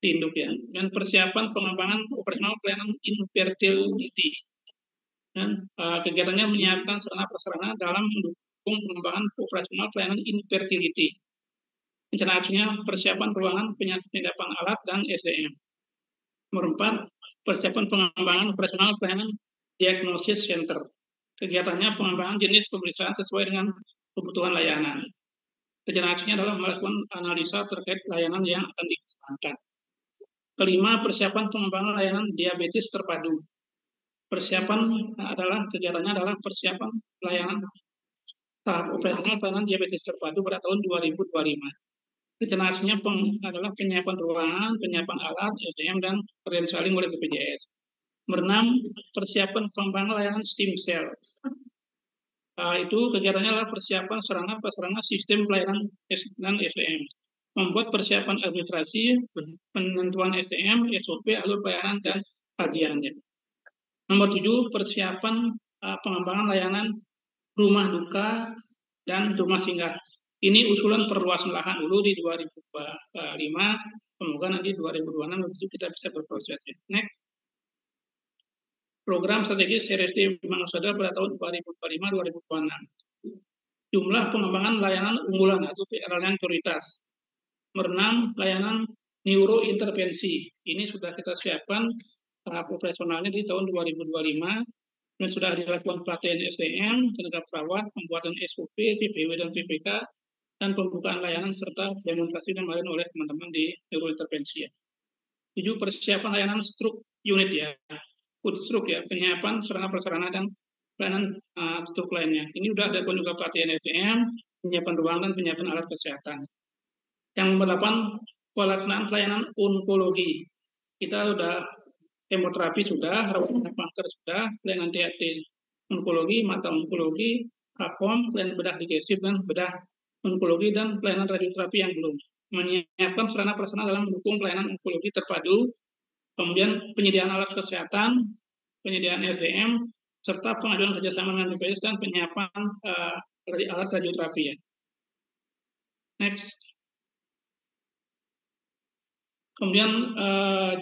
Induk ya, dan persiapan pengembangan operasional pelayanan infertility. Dan kegiatannya menyiapkan sarana-prasarana dalam mendukung pengembangan operasional pelayanan infertility. Rencana aksinya persiapan ruangan, penyediaan alat, dan SDM. Nomor 4, persiapan pengembangan operasional pelayanan diagnosis center. Kegiatannya pengembangan jenis pemeriksaan sesuai dengan kebutuhan layanan. Rencana aksinya adalah melakukan analisa terkait layanan yang akan dikembangkan. Kelima, persiapan pengembangan layanan diabetes terpadu. Persiapan kegiatannya adalah persiapan layanan tahap operasional pelayanan diabetes terpadu pada tahun 2025. Regenerasinya adalah penyiapan ruangan, penyiapan alat, SDM, dan resaling oleh BPJS. Enam, persiapan pengembangan layanan stem cell. Itu kegiatannya adalah persiapan sarana-prasarana sistem pelayanan dan SDM. Membuat persiapan administrasi, penentuan SDM, SOP, alur pelayanan, dan kajiannya. Nomor 7, persiapan pengembangan layanan rumah duka dan rumah singgah. Ini usulan perluasan lahan dulu di 2025, semoga nanti 2026 kita bisa berproses. Next. Program strategis CRSD Mangosada pada tahun 2025-2026. Jumlah pengembangan layanan unggulan atau layanan prioritas. Merenam layanan neurointervensi. Ini sudah kita siapkan tahap operasionalnya di tahun 2025 dan sudah dilakukan pelatihan SDM, tenaga perawat, pembuatan SOP, PPW dan PPK, dan pembukaan layanan serta demonstrasi dan lain oleh teman-teman di neurointervensi. 7, persiapan layanan stroke unit ya, food stroke ya, penyiapan sarana-prasarana dan pelayanan stroke lainnya. Ini sudah ada juga pelatihan SDM, penyiapan ruang dan penyiapan alat kesehatan. Yang nomor 8, pelaksanaan pelayanan onkologi. Kita sudah kemoterapi sudah, rawat kanker sudah, pelayanan THT onkologi, mata onkologi, KAPOM, pelayanan bedah digestif dan bedah onkologi, dan pelayanan radioterapi yang belum. Menyiapkan sarana-prasarana dalam mendukung pelayanan onkologi terpadu, kemudian penyediaan alat kesehatan, penyediaan SDM, serta pengajuan kerjasama dengan BPJS dan penyiapan alat radioterapi ya. Next. Kemudian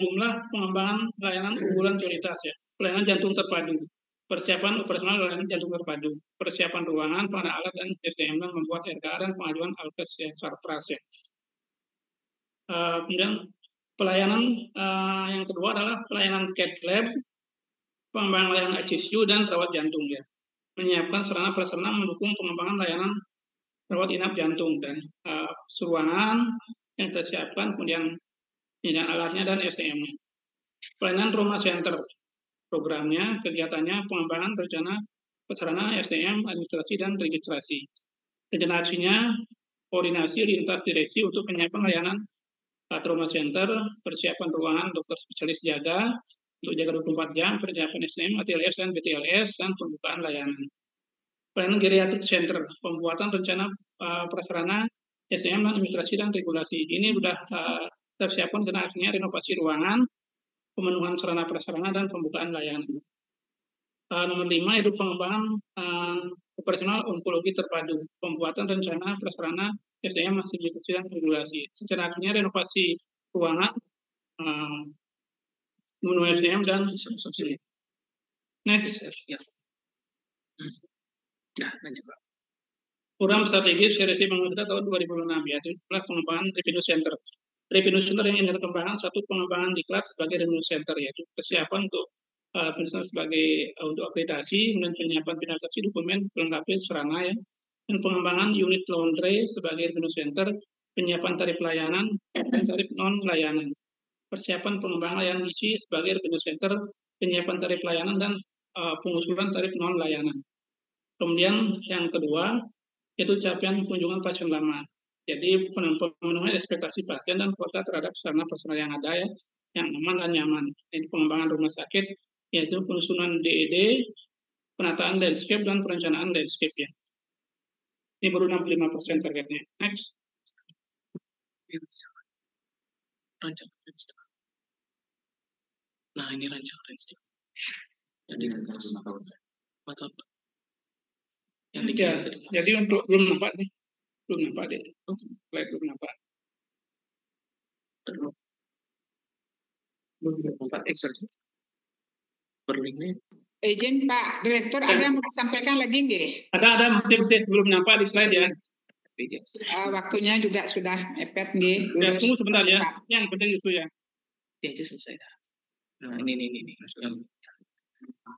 jumlah pengembangan layanan unggulan prioritas ya, pelayanan jantung terpadu, persiapan operasional layanan jantung terpadu, persiapan ruangan, pengadaan alat dan SDM, dan membuat RKA dan pengajuan alkes ya, sarpras ya. Kemudian pelayanan yang kedua adalah pelayanan cath lab, pengembangan layanan ICU dan rawat jantung ya, menyiapkan sarana-prasarana mendukung pengembangan layanan rawat inap jantung dan ruangan yang tersiapkan, kemudian penyediaan alatnya dan SDM-nya. Pelayanan Trauma Center, programnya, kegiatannya, pengembangan rencana, prasarana, SDM, administrasi, dan registrasi. Regenerasinya, koordinasi lintas direksi untuk penyiapan layanan Trauma Center, persiapan ruangan dokter spesialis jaga, untuk jaga 24 jam, persiapan SDM, ATLS, dan BTLS, dan pembukaan layanan. Pelayanan Geriatric Center, pembuatan rencana prasarana, SDM, administrasi, dan regulasi. Ini sudah tersiapkan generasinya renovasi ruangan, pemenuhan sarana prasarana, dan pembukaan layanan. Nomor 5 itu pengembangan operasional onkologi terpadu, pembuatan rencana prasarana SDM masih dan regulasi. Generasinya renovasi ruangan, menu SDM dan subsidi. Next. Program strategis CRSD Mangosada tahun 2006 yaitu pengembangan revenue center. Revenue center yang dikembangkan, satu pengembangan diklat sebagai revenue center yaitu persiapan untuk sebagai untuk akreditasi, kemudian penyiapan finalisasi dokumen pelengkapi sarana ya, dan pengembangan unit laundry sebagai revenue center, penyiapan tarif layanan dan tarif non layanan, persiapan pengembangan layanan isi sebagai revenue center, penyiapan tarif layanan dan pengusulan tarif non layanan. Kemudian yang kedua yaitu capaian kunjungan pasien lama. Jadi pemenuhan ekspektasi pasien dan kuota terhadap sarana-prasarana yang ada ya, yang aman dan nyaman. Jadi pengembangan rumah sakit yaitu penyusunan DED, penataan landscape dan perencanaan landscape ya. Ini baru 65% targetnya. Next. Nah ini rancangan landscape. Jadi jadi untuk belum nampak nih. Belum nampak deh. Belum nampak. Belum nampak Excel. Perlinknya. Izin Pak Direktur, ada yang mau disampaikan lagi nggih? Ada masih belum nampak di slide ya. Waktunya juga sudah mepet nggih. Ya, tunggu sebentar ya. Yang penting itu ya. Ini aja selesai dah. Nah, ini. Yang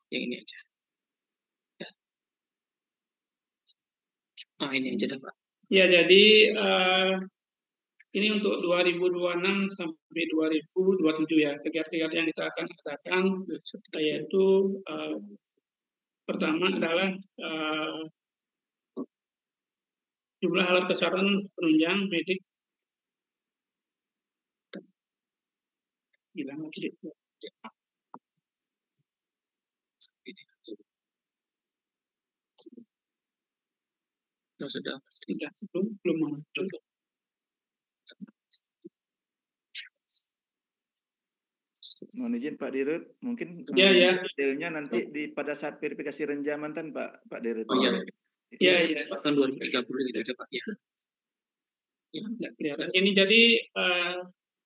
ini aja. Ya. Ini aja dah Pak. Ya, jadi Ini untuk 2026 sampai 2027 ya, kegiatan-kegiatan yang kita akan adakan, yaitu pertama adalah jumlah alat kesehatan penunjang medik bilang lagi sudah tidak belum muncul. Mohon izin Pak Dirut, mungkin Ya. detailnya nanti pada saat verifikasi renjaman Pak Dirut. Oh iya. Iya. Tahun 2030 gitu ada Pak ya. Nggak kelihatan. Ini jadi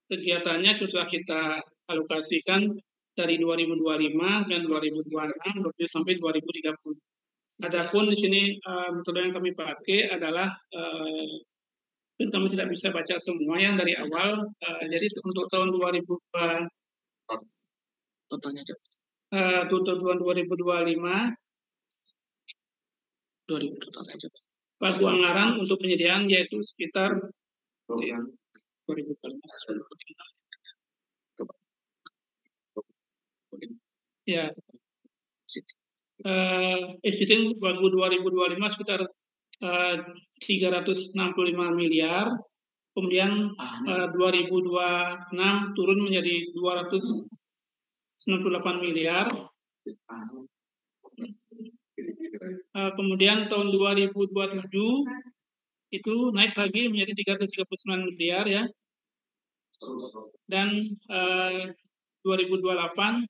kegiatannya sudah kita alokasikan dari 2025 dan 2026 sampai 2030. Adapun di sini metode yang kami pakai adalah kami tidak bisa baca semua yang dari awal. Jadi untuk tahun 2025 Totalnya aja. untuk tahun 2025 2000 total aja. pagu anggaran untuk penyediaan yaitu sekitar 2000 ya. Existing pagu 2025 sekitar 365 miliar. Kemudian 2026 turun menjadi 298 miliar. Kemudian tahun 2027 itu naik lagi menjadi 339 miliar ya. Dan 2028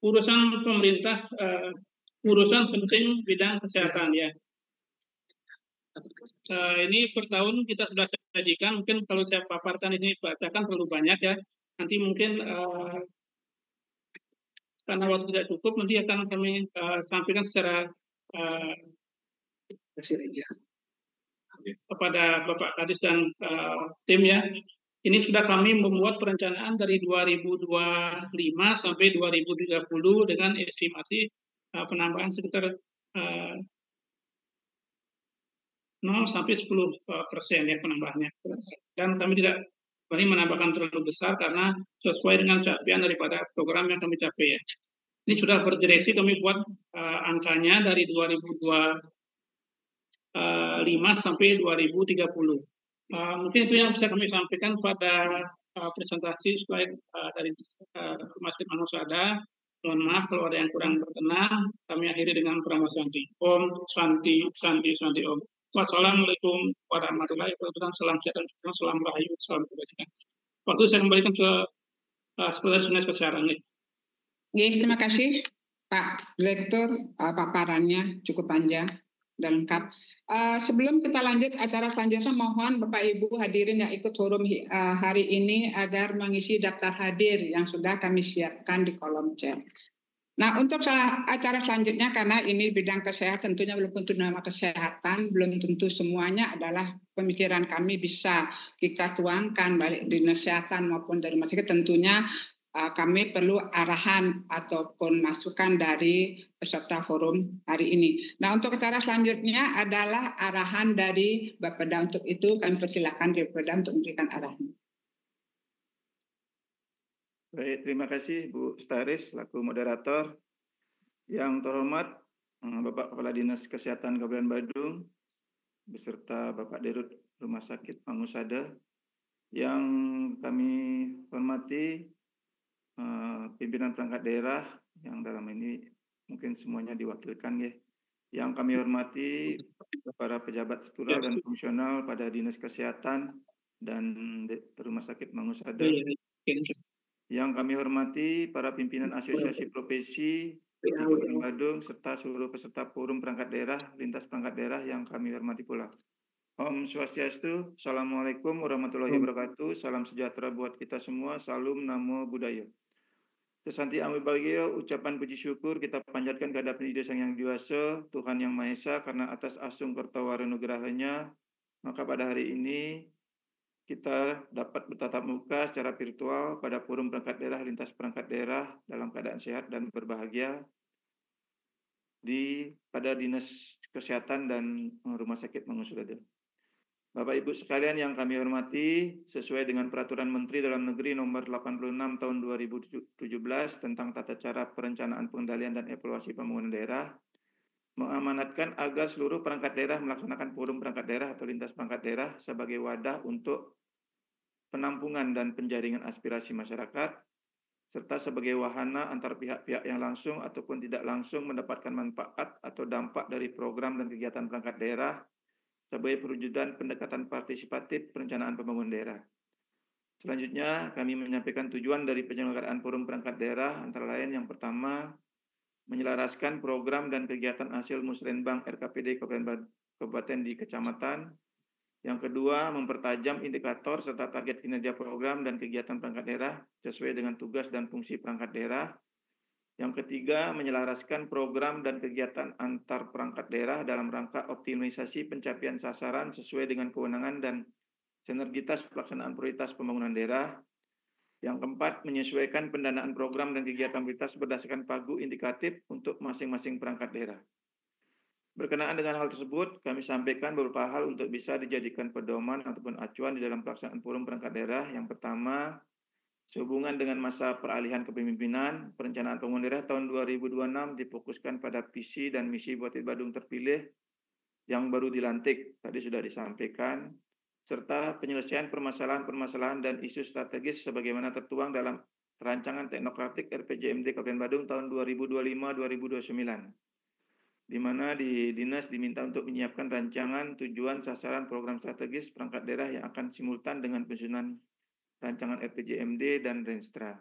urusan pemerintah, urusan penting bidang kesehatan ya. Ini per tahun kita sudah sajikan, mungkin kalau saya paparkan ini bacakan terlalu banyak ya. Nanti mungkin karena waktu tidak cukup, nanti akan kami sampaikan secara kepada Bapak Kadis dan tim ya. Ini sudah kami membuat perencanaan dari 2025 sampai 2030 dengan estimasi penambahan sekitar 0 sampai 10% ya penambahannya. Dan kami tidak berani menambahkan terlalu besar karena sesuai dengan capaian daripada program yang kami capai ya. Ini sudah berdireksi kami buat angkanya dari 2025 sampai 2030. Mungkin itu yang bisa kami sampaikan pada presentasi slide dari Mas Firman Husada. Mohon maaf kalau ada yang kurang berkenan. Kami akhiri dengan Pramasyanti. Om Santi Om. Wassalamualaikum warahmatullahi wabarakatuh. Salam sejahtera, salam rahayu, salam kebajikan. Waktu saya kembalikan ke Sekretaris Dinas Kesehatan. Terima kasih Pak Direktur, paparannya cukup panjang dan lengkap. Sebelum kita lanjut acara selanjutnya, mohon Bapak Ibu hadirin yang ikut forum hari ini agar mengisi daftar hadir yang sudah kami siapkan di kolom chat. Nah, untuk acara selanjutnya, karena ini bidang kesehatan, tentunya belum tentu nama kesehatan, belum tentu semuanya adalah pemikiran kami bisa kita tuangkan baik di kesehatan maupun dari rumah sakit. Tentunya kami perlu arahan ataupun masukan dari peserta forum hari ini. Nah, untuk acara selanjutnya adalah arahan dari Bapeda. Untuk itu kami persilakan Bapeda untuk memberikan arahan. Baik, terima kasih Bu Staris selaku moderator. Yang terhormat Bapak Kepala Dinas Kesehatan Kabupaten Badung beserta Bapak Dirut Rumah Sakit Mangusada. Yang kami hormati pimpinan perangkat daerah yang dalam ini mungkin semuanya diwakilkan ya. Yang kami hormati para pejabat struktural dan fungsional pada Dinas Kesehatan dan Rumah Sakit Mangusada. Yang kami hormati para pimpinan asosiasi profesi di Kabupaten Badung serta seluruh peserta forum perangkat daerah, lintas perangkat daerah yang kami hormati pula. Om Swastiastu, Assalamualaikum warahmatullahi wabarakatuh, salam sejahtera buat kita semua, salam namo buddhaya. Sesanti amibagyo, ucapan puji syukur kita panjatkan kehadapan Ida Sang Yang Diwasa, Tuhan Yang Maha Esa, karena atas asung kertawara nugerahanya, maka pada hari ini kita dapat bertatap muka secara virtual pada forum perangkat daerah lintas perangkat daerah dalam keadaan sehat dan berbahagia. pada Dinas Kesehatan dan Rumah Sakit Mangunsuledo. Bapak Ibu sekalian yang kami hormati, sesuai dengan Peraturan Menteri Dalam Negeri Nomor 86 Tahun 2017 tentang tata cara perencanaan, pengendalian, dan evaluasi pembangunan daerah, mengamanatkan agar seluruh perangkat daerah melaksanakan forum perangkat daerah atau lintas perangkat daerah sebagai wadah untuk penampungan dan penjaringan aspirasi masyarakat, serta sebagai wahana antar pihak-pihak yang langsung ataupun tidak langsung mendapatkan manfaat atau dampak dari program dan kegiatan perangkat daerah sebagai perwujudan pendekatan partisipatif perencanaan pembangunan daerah. Selanjutnya, kami menyampaikan tujuan dari penyelenggaraan forum perangkat daerah, antara lain yang pertama, menyelaraskan program dan kegiatan hasil Musrenbang RKPD Kabupaten di kecamatan. Yang kedua, mempertajam indikator serta target kinerja program dan kegiatan perangkat daerah sesuai dengan tugas dan fungsi perangkat daerah. Yang ketiga, menyelaraskan program dan kegiatan antar perangkat daerah dalam rangka optimalisasi pencapaian sasaran sesuai dengan kewenangan dan sinergitas pelaksanaan prioritas pembangunan daerah. Yang keempat, menyesuaikan pendanaan program dan kegiatan prioritas berdasarkan pagu indikatif untuk masing-masing perangkat daerah. Berkenaan dengan hal tersebut, kami sampaikan beberapa hal untuk bisa dijadikan pedoman ataupun acuan di dalam pelaksanaan forum perangkat daerah. Yang pertama, sehubungan dengan masa peralihan kepemimpinan, perencanaan pembangunan daerah tahun 2026 difokuskan pada visi dan misi Bupati Badung terpilih yang baru dilantik, tadi sudah disampaikan, serta penyelesaian permasalahan-permasalahan dan isu strategis sebagaimana tertuang dalam rancangan teknokratik RPJMD Kabupaten Badung tahun 2025-2029. Di mana di dinas diminta untuk menyiapkan rancangan tujuan sasaran program strategis perangkat daerah yang akan simultan dengan penyusunan rancangan RPJMD dan Renstra.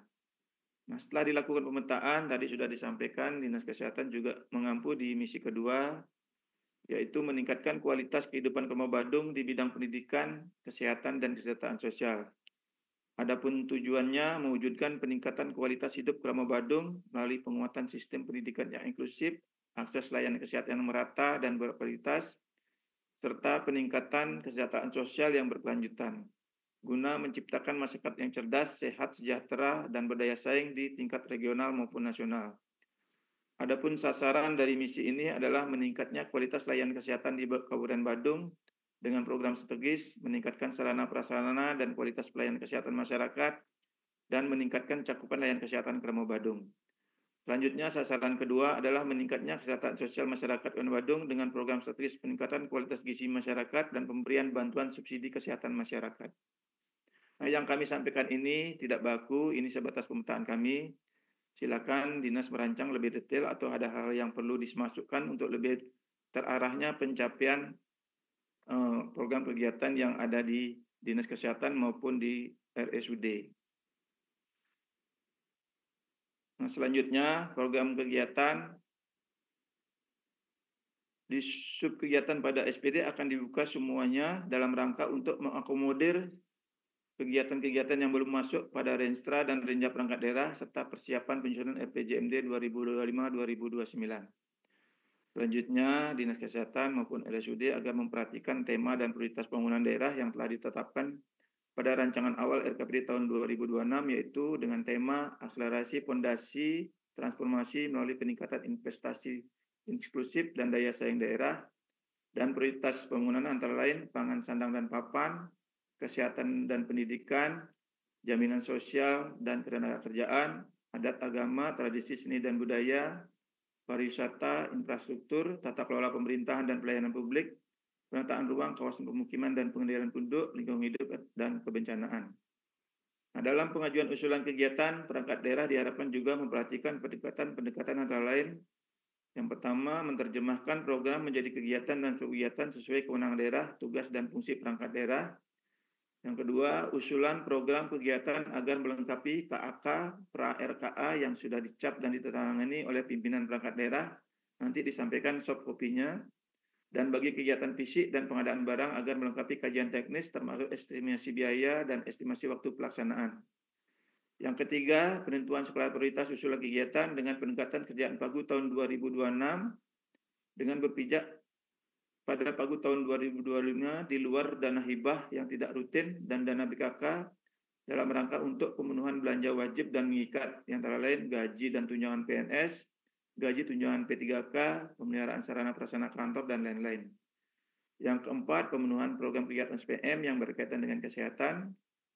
Nah, setelah dilakukan pemetaan, tadi sudah disampaikan, Dinas Kesehatan juga mengampu di misi kedua, yaitu meningkatkan kualitas kehidupan Kabupaten Badung di bidang pendidikan, kesehatan, dan kesejahteraan sosial. Adapun tujuannya mewujudkan peningkatan kualitas hidup Kabupaten Badung melalui penguatan sistem pendidikan yang inklusif, akses layanan kesehatan yang merata dan berkualitas, serta peningkatan kesejahteraan sosial yang berkelanjutan, guna menciptakan masyarakat yang cerdas, sehat, sejahtera, dan berdaya saing di tingkat regional maupun nasional. Adapun sasaran dari misi ini adalah meningkatnya kualitas layanan kesehatan di Kabupaten Badung dengan program strategis, meningkatkan sarana prasarana dan kualitas pelayanan kesehatan masyarakat, dan meningkatkan cakupan layanan kesehatan Kabupaten Badung. Selanjutnya, sasaran kedua adalah meningkatnya kesejahteraan sosial masyarakat Kabupaten Badung dengan program strategis peningkatan kualitas gizi masyarakat dan pemberian bantuan subsidi kesehatan masyarakat. Nah, yang kami sampaikan ini tidak baku, ini sebatas pemetaan kami. Silakan Dinas merancang lebih detail atau ada hal yang perlu dimasukkan untuk lebih terarahnya pencapaian program kegiatan yang ada di Dinas Kesehatan maupun di RSUD. Nah, selanjutnya program kegiatan di sub kegiatan pada SPD akan dibuka semuanya dalam rangka untuk mengakomodir kegiatan-kegiatan yang belum masuk pada Renstra dan Renja perangkat daerah serta persiapan penyusunan RPJMD 2025-2029. Selanjutnya, Dinas Kesehatan maupun RSUD agar memperhatikan tema dan prioritas pembangunan daerah yang telah ditetapkan pada rancangan awal RKPD tahun 2026, yaitu dengan tema akselerasi fondasi transformasi melalui peningkatan investasi inklusif dan daya saing daerah, dan prioritas pembangunan antara lain pangan, sandang, dan papan, kesehatan dan pendidikan, jaminan sosial dan ketenagakerjaan, adat agama, tradisi seni dan budaya, pariwisata, infrastruktur, tata kelola pemerintahan dan pelayanan publik, penataan ruang kawasan pemukiman dan pengendalian penduduk, lingkungan hidup, dan kebencanaan. Nah, dalam pengajuan usulan kegiatan, perangkat daerah diharapkan juga memperhatikan pendekatan antara lain. Yang pertama, menerjemahkan program menjadi kegiatan dan kegiatan sesuai kewenangan daerah, tugas dan fungsi perangkat daerah. Yang kedua, usulan program kegiatan agar melengkapi KAK, pra-RKA yang sudah dicap dan ditandatangani oleh pimpinan perangkat daerah, nanti disampaikan soft copy-nya. Dan bagi kegiatan fisik dan pengadaan barang agar melengkapi kajian teknis termasuk estimasi biaya dan estimasi waktu pelaksanaan. Yang ketiga, penentuan skala prioritas usulan kegiatan dengan peningkatan kerjaan pagu tahun 2026 dengan berpijak pada pagu tahun 2025 di luar dana hibah yang tidak rutin dan dana BKK dalam rangka untuk pemenuhan belanja wajib dan mengikat, yang antara lain gaji dan tunjangan PNS, gaji tunjangan P3K, pemeliharaan sarana prasarana kantor, dan lain-lain. Yang keempat, pemenuhan program kegiatan SPM yang berkaitan dengan kesehatan.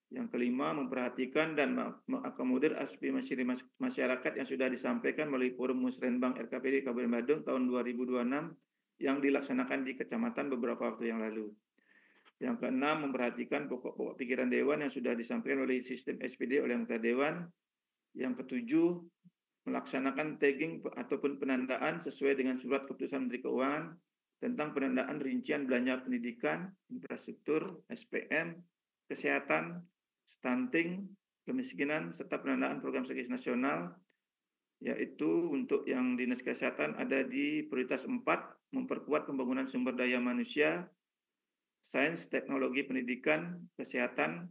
Yang kelima, memperhatikan dan mengakomodir aspirasi masyarakat yang sudah disampaikan melalui Forum Musrenbang RKPD Kabupaten Badung tahun 2026 yang dilaksanakan di kecamatan beberapa waktu yang lalu. Yang keenam, memperhatikan pokok-pokok pikiran Dewan yang sudah disampaikan oleh sistem SPD oleh anggota Dewan. Yang ketujuh, melaksanakan tagging ataupun penandaan sesuai dengan surat keputusan Menteri Keuangan tentang penandaan rincian belanja pendidikan, infrastruktur, SPM, kesehatan, stunting, kemiskinan, serta penandaan program strategis nasional, yaitu untuk yang Dinas Kesehatan ada di prioritas 4, memperkuat pembangunan sumber daya manusia, sains, teknologi, pendidikan, kesehatan,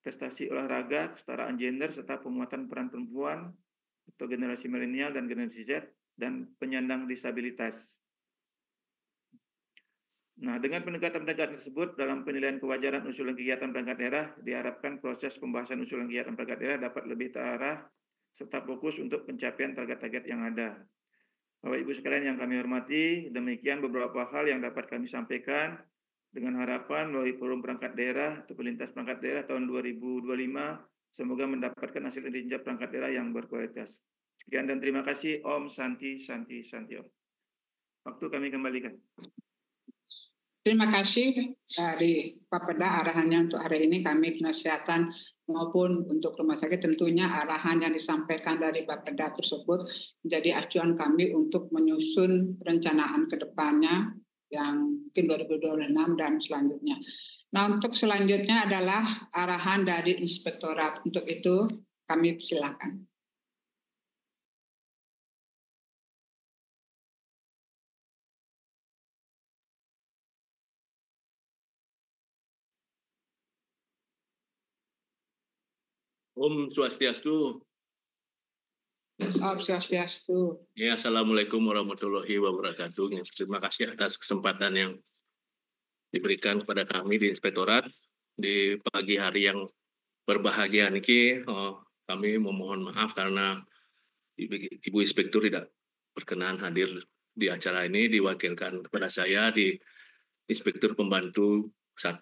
prestasi olahraga, kesetaraan gender, serta penguatan peran perempuan atau generasi milenial dan generasi Z, dan penyandang disabilitas. Nah, dengan pendekatan-pendekatan tersebut dalam penilaian kewajaran usulan kegiatan perangkat daerah, diharapkan proses pembahasan usulan kegiatan perangkat daerah dapat lebih terarah serta fokus untuk pencapaian target-target yang ada. Bapak Ibu sekalian yang kami hormati, demikian beberapa hal yang dapat kami sampaikan dengan harapan melalui forum perangkat daerah atau lintas perangkat daerah tahun 2025, semoga mendapatkan hasil kinerja perangkat daerah yang berkualitas. Sekian dan terima kasih. Om Santi Santi Santi Om. Waktu kami kembalikan. Terima kasih dari Pak Peda arahannya untuk hari ini. Kami Dinas Kesehatan maupun untuk rumah sakit tentunya arahan yang disampaikan dari Pak Peda tersebut menjadi acuan kami untuk menyusun perencanaan ke depannya yang mungkin 2026 dan selanjutnya. Nah, untuk selanjutnya adalah arahan dari Inspektorat. Untuk itu kami silakan. Om Swastiastu. Om Swastiastu. Ya, Assalamualaikum warahmatullahi wabarakatuh. Terima kasih atas kesempatan yang diberikan kepada kami di Inspektorat di pagi hari yang berbahagia niki. Kami memohon maaf karena Ibu Inspektur tidak berkenan hadir di acara ini, diwakilkan kepada saya di Inspektur Pembantu 1.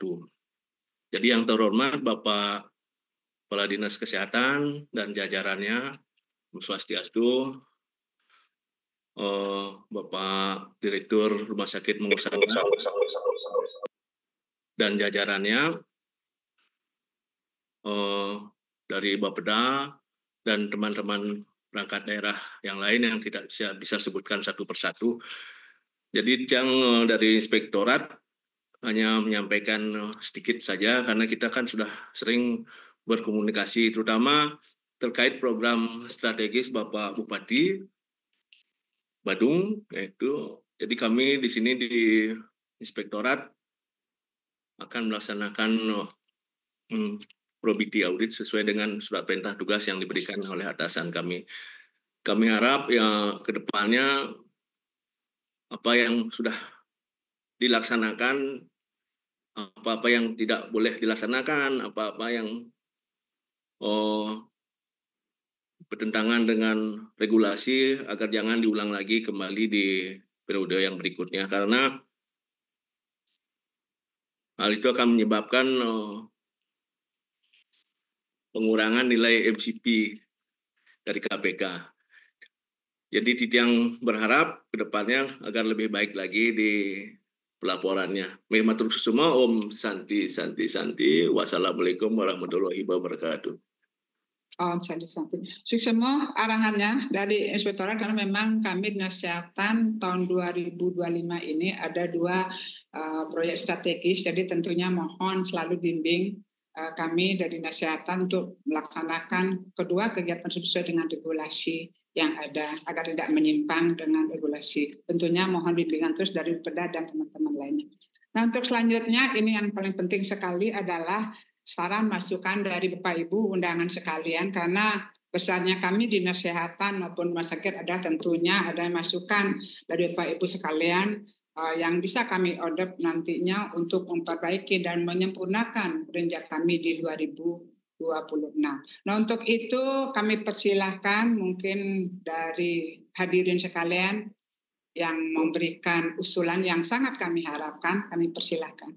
Jadi yang terhormat Bapak Kepala Dinas Kesehatan dan jajarannya, Om Swastiastu, Bapak Direktur Rumah Sakit Mengusana dan jajarannya, dari Bapeda dan teman-teman perangkat daerah yang lain yang tidak bisa sebutkan satu persatu. Jadi yang dari Inspektorat hanya menyampaikan sedikit saja karena kita kan sudah sering berkomunikasi terutama terkait program strategis Bapak Bupati Badung, yaitu jadi kami di sini di Inspektorat akan melaksanakan probity audit sesuai dengan surat perintah tugas yang diberikan oleh atasan kami. Kami harap ya ke depannya apa yang sudah dilaksanakan, apa-apa yang tidak boleh dilaksanakan, apa-apa yang bertentangan dengan regulasi agar jangan diulang lagi kembali di periode yang berikutnya karena hal itu akan menyebabkan pengurangan nilai MCP dari KPK. Jadi Titiang berharap ke depannya agar lebih baik lagi di pelaporannya. Matur semua, Om Santi Santi Santi. Wassalamualaikum warahmatullahi wabarakatuh. Om Santi Santi. Sukses semua arahannya dari Inspektorat karena memang kami Dinas Kesehatan tahun 2025 ini ada 2 proyek strategis. Jadi tentunya mohon selalu bimbing kami dari Dinas Kesehatan untuk melaksanakan kedua kegiatan sesuai dengan regulasi yang ada agar tidak menyimpang dengan regulasi. Tentunya mohon bimbingan terus dari Peda dan teman-teman lainnya. Nah, untuk selanjutnya ini yang paling penting sekali adalah saran masukan dari Bapak Ibu undangan sekalian karena besarnya kami Dinas Kesehatan maupun rumah sakit adalah tentunya ada masukan dari Bapak Ibu sekalian yang bisa kami adopt nantinya untuk memperbaiki dan menyempurnakan kinerja kami di 2026. Nah, untuk itu kami persilahkan mungkin dari hadirin sekalian yang memberikan usulan yang sangat kami harapkan, kami persilahkan.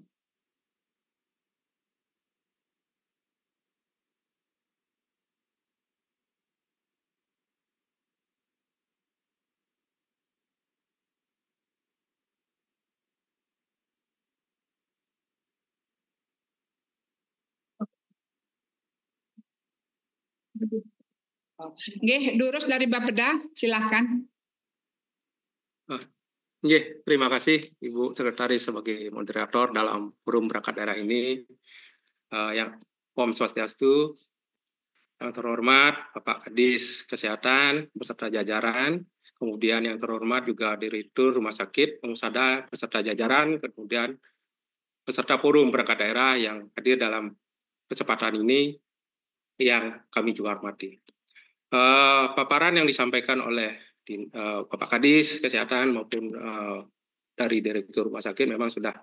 Nggih, Durus dari Bapeda, silakan. Nggih, terima kasih Ibu Sekretaris sebagai moderator dalam forum perangkat daerah ini. Yang Om Swastiastu, yang terhormat Bapak Kadis Kesehatan beserta jajaran, kemudian yang terhormat juga Direktur Rumah Sakit Musada beserta jajaran, kemudian peserta forum perangkat daerah yang hadir dalam kesempatan ini yang kami juga hormati. Paparan yang disampaikan oleh Bapak Kadis Kesehatan maupun dari Direktur Rumah Sakit memang sudah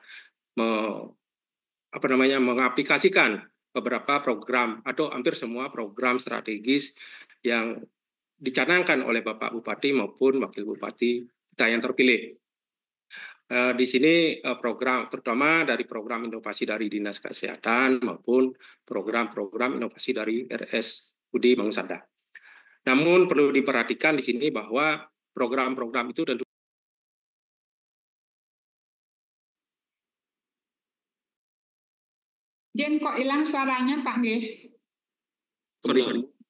mengaplikasikan beberapa program atau hampir semua program strategis yang dicanangkan oleh Bapak Bupati maupun Wakil Bupati kita yang terpilih. Di sini program terutama dari program inovasi dari Dinas Kesehatan maupun program-program inovasi dari RSUD Mangunsadar. Namun perlu diperhatikan di sini bahwa program-program itu tentu Jen kok hilang suaranya Pak nggih? Sorry.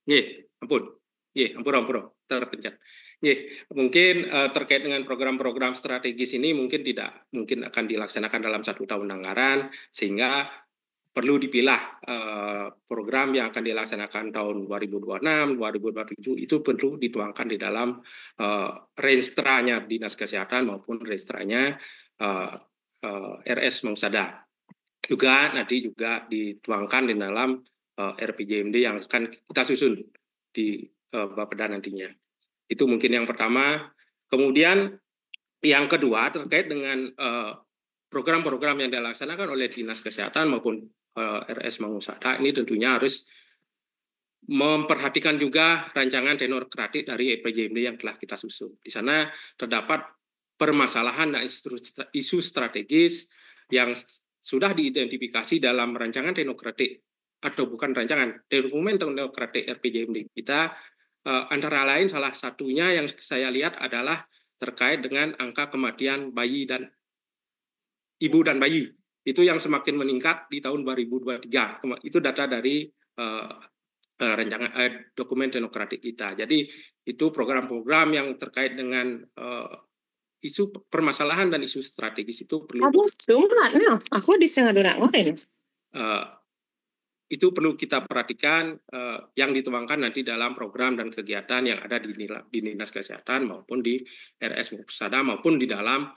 Nggih, ampun, terpencet. Nggih, mungkin terkait dengan program-program strategis ini mungkin akan dilaksanakan dalam 1 tahun anggaran, sehingga perlu dipilah program yang akan dilaksanakan tahun 2026, 2027 itu perlu dituangkan di dalam range-nya Dinas Kesehatan maupun range-nya RS Mangunsadar. Nanti juga dituangkan di dalam RPJMD yang akan kita susun di Bapeda nantinya. Itu mungkin yang pertama. Kemudian yang kedua terkait dengan program-program yang dilaksanakan oleh Dinas Kesehatan maupun RS Mangunsadar ini tentunya harus memperhatikan juga rancangan teknokratik dari RPJMD yang telah kita susun. Di sana terdapat permasalahan dan isu strategis yang sudah diidentifikasi dalam rancangan teknokratik atau bukan rancangan, dokumen teknokratik RPJMD kita, antara lain salah satunya yang saya lihat adalah terkait dengan angka kematian bayi dan ibu dan bayi. Itu yang semakin meningkat di tahun 2023. Itu data dari rancangan dokumen teknokratik kita. Jadi itu program-program yang terkait dengan isu permasalahan dan isu strategis itu perlu itu perlu kita perhatikan yang dituangkan nanti dalam program dan kegiatan yang ada di Dinas Kesehatan maupun di RS Mangunsadar maupun di dalam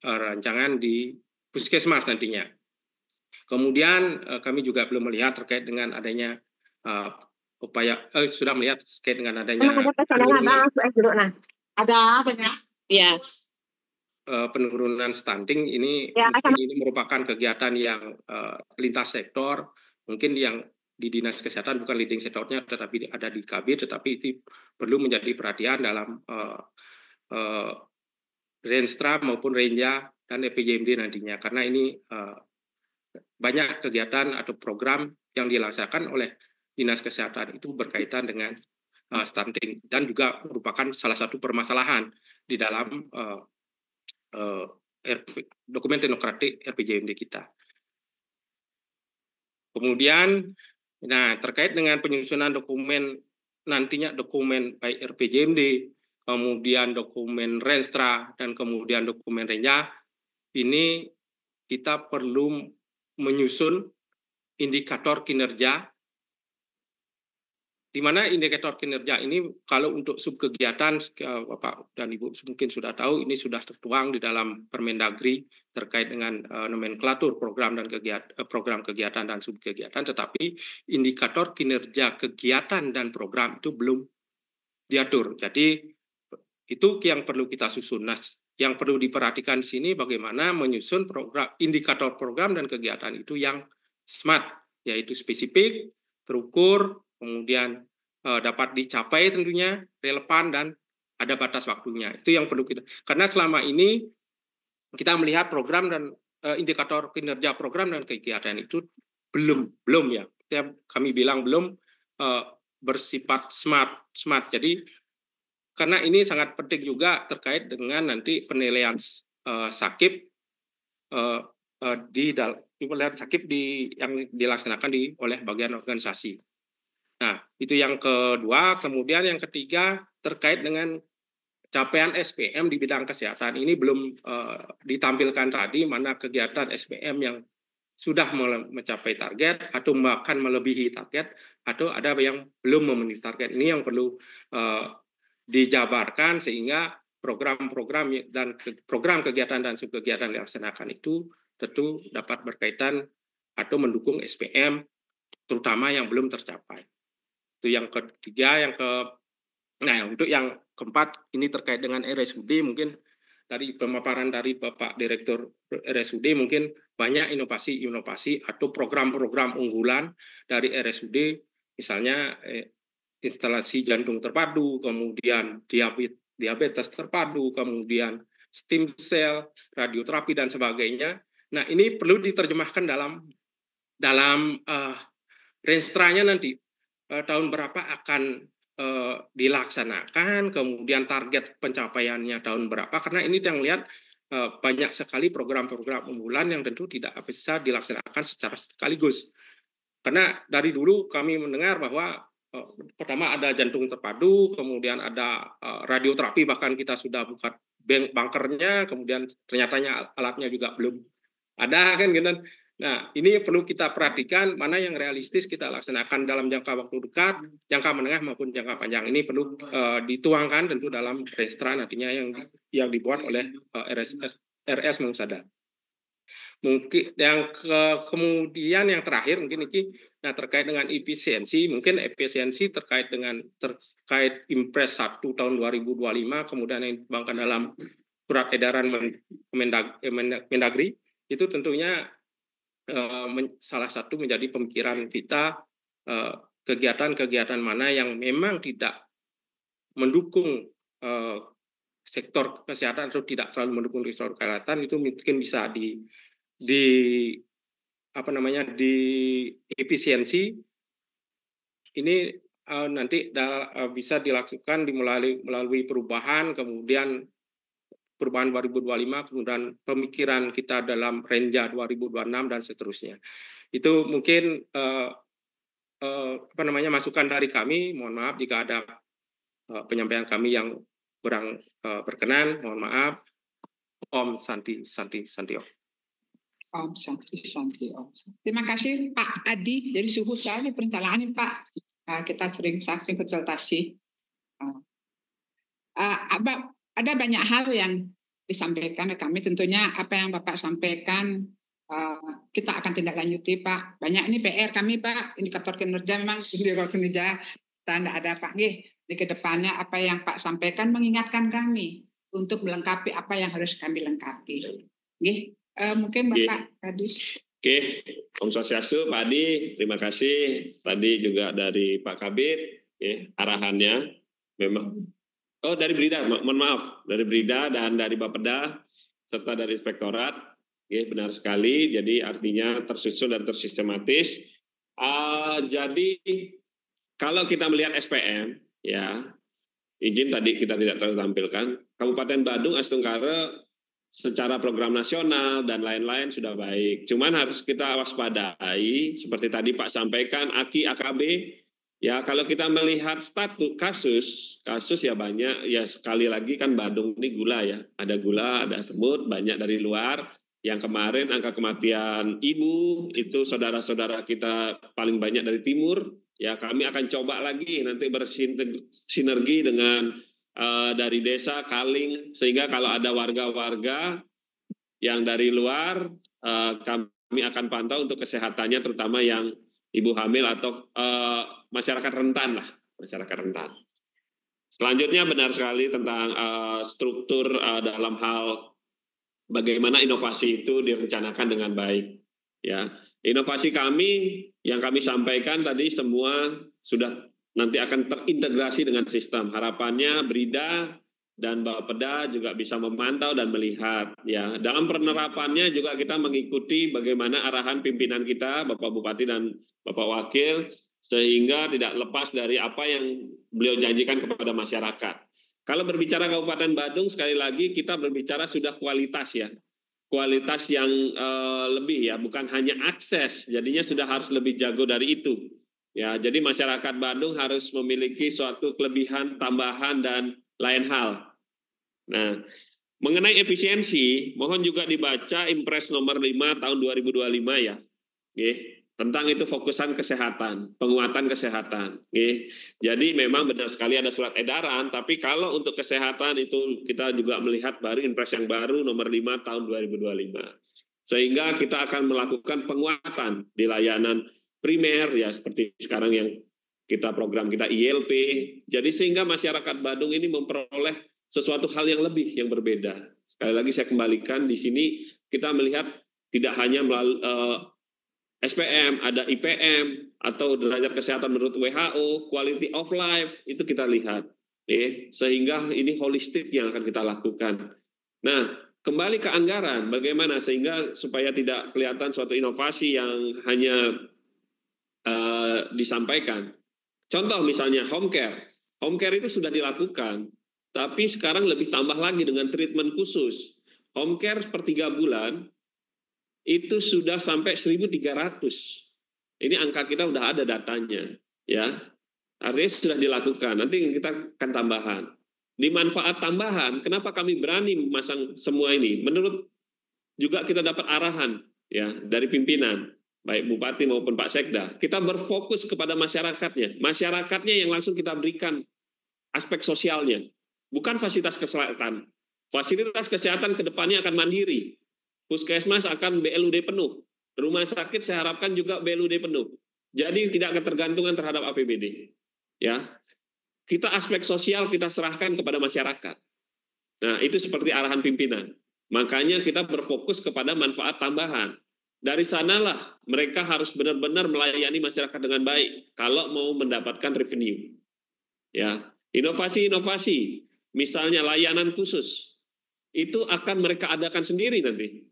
rancangan di Puskesmas nantinya. Kemudian kami juga belum melihat terkait dengan adanya upaya sudah melihat terkait dengan adanya ada banyak ya penurunan stunting ini ya, ini merupakan kegiatan yang lintas sektor, mungkin yang di Dinas Kesehatan bukan leading sektornya tetapi ada di KB, tetapi itu perlu menjadi perhatian dalam Renstra maupun Renja dan EPJMD nantinya, karena ini banyak kegiatan atau program yang dilaksanakan oleh Dinas Kesehatan itu berkaitan dengan stunting dan juga merupakan salah satu permasalahan di dalam dokumen teknokratik RPJMD kita. Kemudian, terkait dengan penyusunan dokumen nantinya dokumen baik RPJMD, kemudian dokumen Renstra dan kemudian dokumen Renja, ini kita perlu menyusun indikator kinerja, di mana indikator kinerja ini kalau untuk subkegiatan Bapak dan Ibu mungkin sudah tahu ini sudah tertuang di dalam Permendagri terkait dengan nomenklatur program dan program kegiatan dan subkegiatan, tetapi indikator kinerja kegiatan dan program itu belum diatur. Jadi itu yang perlu kita susun. Nah, yang perlu diperhatikan di sini bagaimana menyusun indikator program dan kegiatan itu yang smart, yaitu spesifik, terukur, kemudian dapat dicapai tentunya, relevan dan ada batas waktunya. Itu yang perlu kita, karena selama ini kita melihat program dan indikator kinerja program dan kegiatan itu belum ya. Kami bilang belum bersifat smart. Jadi karena ini sangat penting juga terkait dengan nanti penilaian sakit yang dilaksanakan oleh bagian organisasi. Nah, itu yang kedua. Kemudian yang ketiga terkait dengan capaian SPM di bidang kesehatan. Ini belum ditampilkan tadi mana kegiatan SPM yang sudah mencapai target atau bahkan melebihi target, atau ada yang belum memenuhi target. Ini yang perlu dijabarkan sehingga program-program dan program kegiatan dan subkegiatan yang dilaksanakan itu tentu dapat berkaitan atau mendukung SPM terutama yang belum tercapai. Itu yang ketiga. Nah, untuk yang keempat ini terkait dengan RSUD, mungkin dari pemaparan dari Bapak Direktur RSUD mungkin banyak inovasi atau program-program unggulan dari RSUD, misalnya instalasi jantung terpadu, kemudian diabetes terpadu, kemudian stem cell, radioterapi dan sebagainya. Nah, ini perlu diterjemahkan dalam renstra-nya nanti tahun berapa akan dilaksanakan, kemudian target pencapaiannya tahun berapa, karena ini yang lihat banyak sekali program-program unggulan yang tentu tidak bisa dilaksanakan secara sekaligus. Karena dari dulu kami mendengar bahwa pertama ada jantung terpadu, kemudian ada radioterapi, bahkan kita sudah buka bunkernya, kemudian ternyatanya alatnya juga belum ada kan gitu. Nah, ini perlu kita perhatikan mana yang realistis kita laksanakan dalam jangka waktu dekat, jangka menengah maupun jangka panjang. Ini perlu dituangkan tentu dalam renstra nantinya yang dibuat oleh RS Mungsada. Mungkin kemudian yang terakhir mungkin ini, nah terkait dengan efisiensi, mungkin efisiensi terkait Impres 1 tahun 2025, kemudian yang dikembangkan dalam surat edaran Mendagri, itu tentunya salah satu menjadi pemikiran kita, kegiatan-kegiatan mana yang memang tidak mendukung sektor kesehatan atau tidak terlalu mendukung sektor kesehatan, itu mungkin bisa di efisiensi. Ini nanti bisa dilakukan melalui perubahan, kemudian perubahan 2025, kemudian pemikiran kita dalam Renja 2026 dan seterusnya. Itu mungkin masukan dari kami. Mohon maaf jika ada penyampaian kami yang kurang berkenan. Mohon maaf. Om Santi Om. Om Santi Om. Terima kasih Pak Adi. Jadi suhu saya ini perencanaan ini Pak. Kita sering konsultasi. Ada banyak hal yang disampaikan ke kami. Tentunya apa yang Bapak sampaikan kita akan tindak lanjuti Pak. Banyak ini PR kami Pak. Indikator kinerja memang indikator kinerja tidak ada Pak. Di kedepannya apa yang Pak sampaikan mengingatkan kami untuk melengkapi apa yang harus kami lengkapi. Mungkin Bapak tadi. Oke, Om Swastiastu, Pak Adi, terima kasih. Tadi juga dari Pak Kabit, arahannya memang. Oh, dari Brida, mohon maaf, dari Brida dan dari Bapeda serta dari Inspektorat, benar sekali. Jadi artinya tersusun dan tersistematis. Jadi kalau kita melihat SPM, ya izin tadi kita tidak terlalu tampilkan. Kabupaten Badung, Astungkara secara program nasional dan lain-lain sudah baik. Cuman harus kita waspadai, seperti tadi Pak sampaikan, AKI, AKB. Ya, kalau kita melihat status kasus ya banyak, ya sekali lagi kan Badung ini gula ya, ada gula, ada semut, banyak dari luar. Yang kemarin angka kematian ibu, itu saudara-saudara kita paling banyak dari timur, ya kami akan coba lagi nanti bersinergi dengan dari desa, Kaling, sehingga kalau ada warga-warga yang dari luar, kami akan pantau untuk kesehatannya, terutama yang ibu hamil atau masyarakat rentan lah, masyarakat rentan. Selanjutnya benar sekali tentang struktur dalam hal bagaimana inovasi itu direncanakan dengan baik. Ya, inovasi kami yang kami sampaikan tadi semua sudah nanti akan terintegrasi dengan sistem. Harapannya Brida dan Bapeda juga bisa memantau dan melihat ya. Dalam penerapannya juga kita mengikuti bagaimana arahan pimpinan kita, Bapak Bupati dan Bapak Wakil, sehingga tidak lepas dari apa yang beliau janjikan kepada masyarakat. Kalau berbicara Kabupaten Badung, sekali lagi kita berbicara sudah kualitas ya. Kualitas yang lebih ya, bukan hanya akses, jadinya sudah harus lebih jago dari itu. Ya, jadi masyarakat Bandung harus memiliki suatu kelebihan, tambahan, dan lain hal. Nah, mengenai efisiensi, mohon juga dibaca Impres nomor 5 tahun 2025 ya. Tentang itu fokusan kesehatan, penguatan kesehatan. Jadi memang benar sekali ada surat edaran, tapi kalau untuk kesehatan itu kita juga melihat baru Impres yang baru nomor 5 tahun 2025. Sehingga kita akan melakukan penguatan di layanan primer ya, seperti sekarang yang kita program kita ILP. Jadi sehingga masyarakat Badung ini memperoleh sesuatu hal yang lebih, yang berbeda. Sekali lagi saya kembalikan di sini kita melihat tidak hanya melalui SPM, ada IPM atau derajat kesehatan menurut WHO, quality of life itu kita lihat. Sehingga ini holistik yang akan kita lakukan. Nah, kembali ke anggaran, bagaimana sehingga supaya tidak kelihatan suatu inovasi yang hanya disampaikan. Contoh misalnya home care. Home care itu sudah dilakukan, tapi sekarang lebih tambah lagi dengan treatment khusus. Home care per 3 bulan, itu sudah sampai 1.300. Ini angka kita udah ada datanya. Ya, artinya sudah dilakukan. Nanti kita akan tambahan. Di manfaat tambahan, kenapa kami berani memasang semua ini? Menurut juga kita dapat arahan ya dari pimpinan, baik Bupati maupun Pak Sekda. Kita berfokus kepada masyarakatnya. Masyarakatnya yang langsung kita berikan aspek sosialnya. Bukan fasilitas kesehatan. Fasilitas kesehatan ke depannya akan mandiri. Puskesmas akan BLUD penuh. Rumah sakit saya harapkan juga BLUD penuh. Jadi tidak ketergantungan terhadap APBD. Ya. Kita aspek sosial kita serahkan kepada masyarakat. Nah, itu seperti arahan pimpinan. Makanya kita berfokus kepada manfaat tambahan. Dari sanalah mereka harus benar-benar melayani masyarakat dengan baik kalau mau mendapatkan revenue. Ya, inovasi-inovasi, misalnya layanan khusus, itu akan mereka adakan sendiri nanti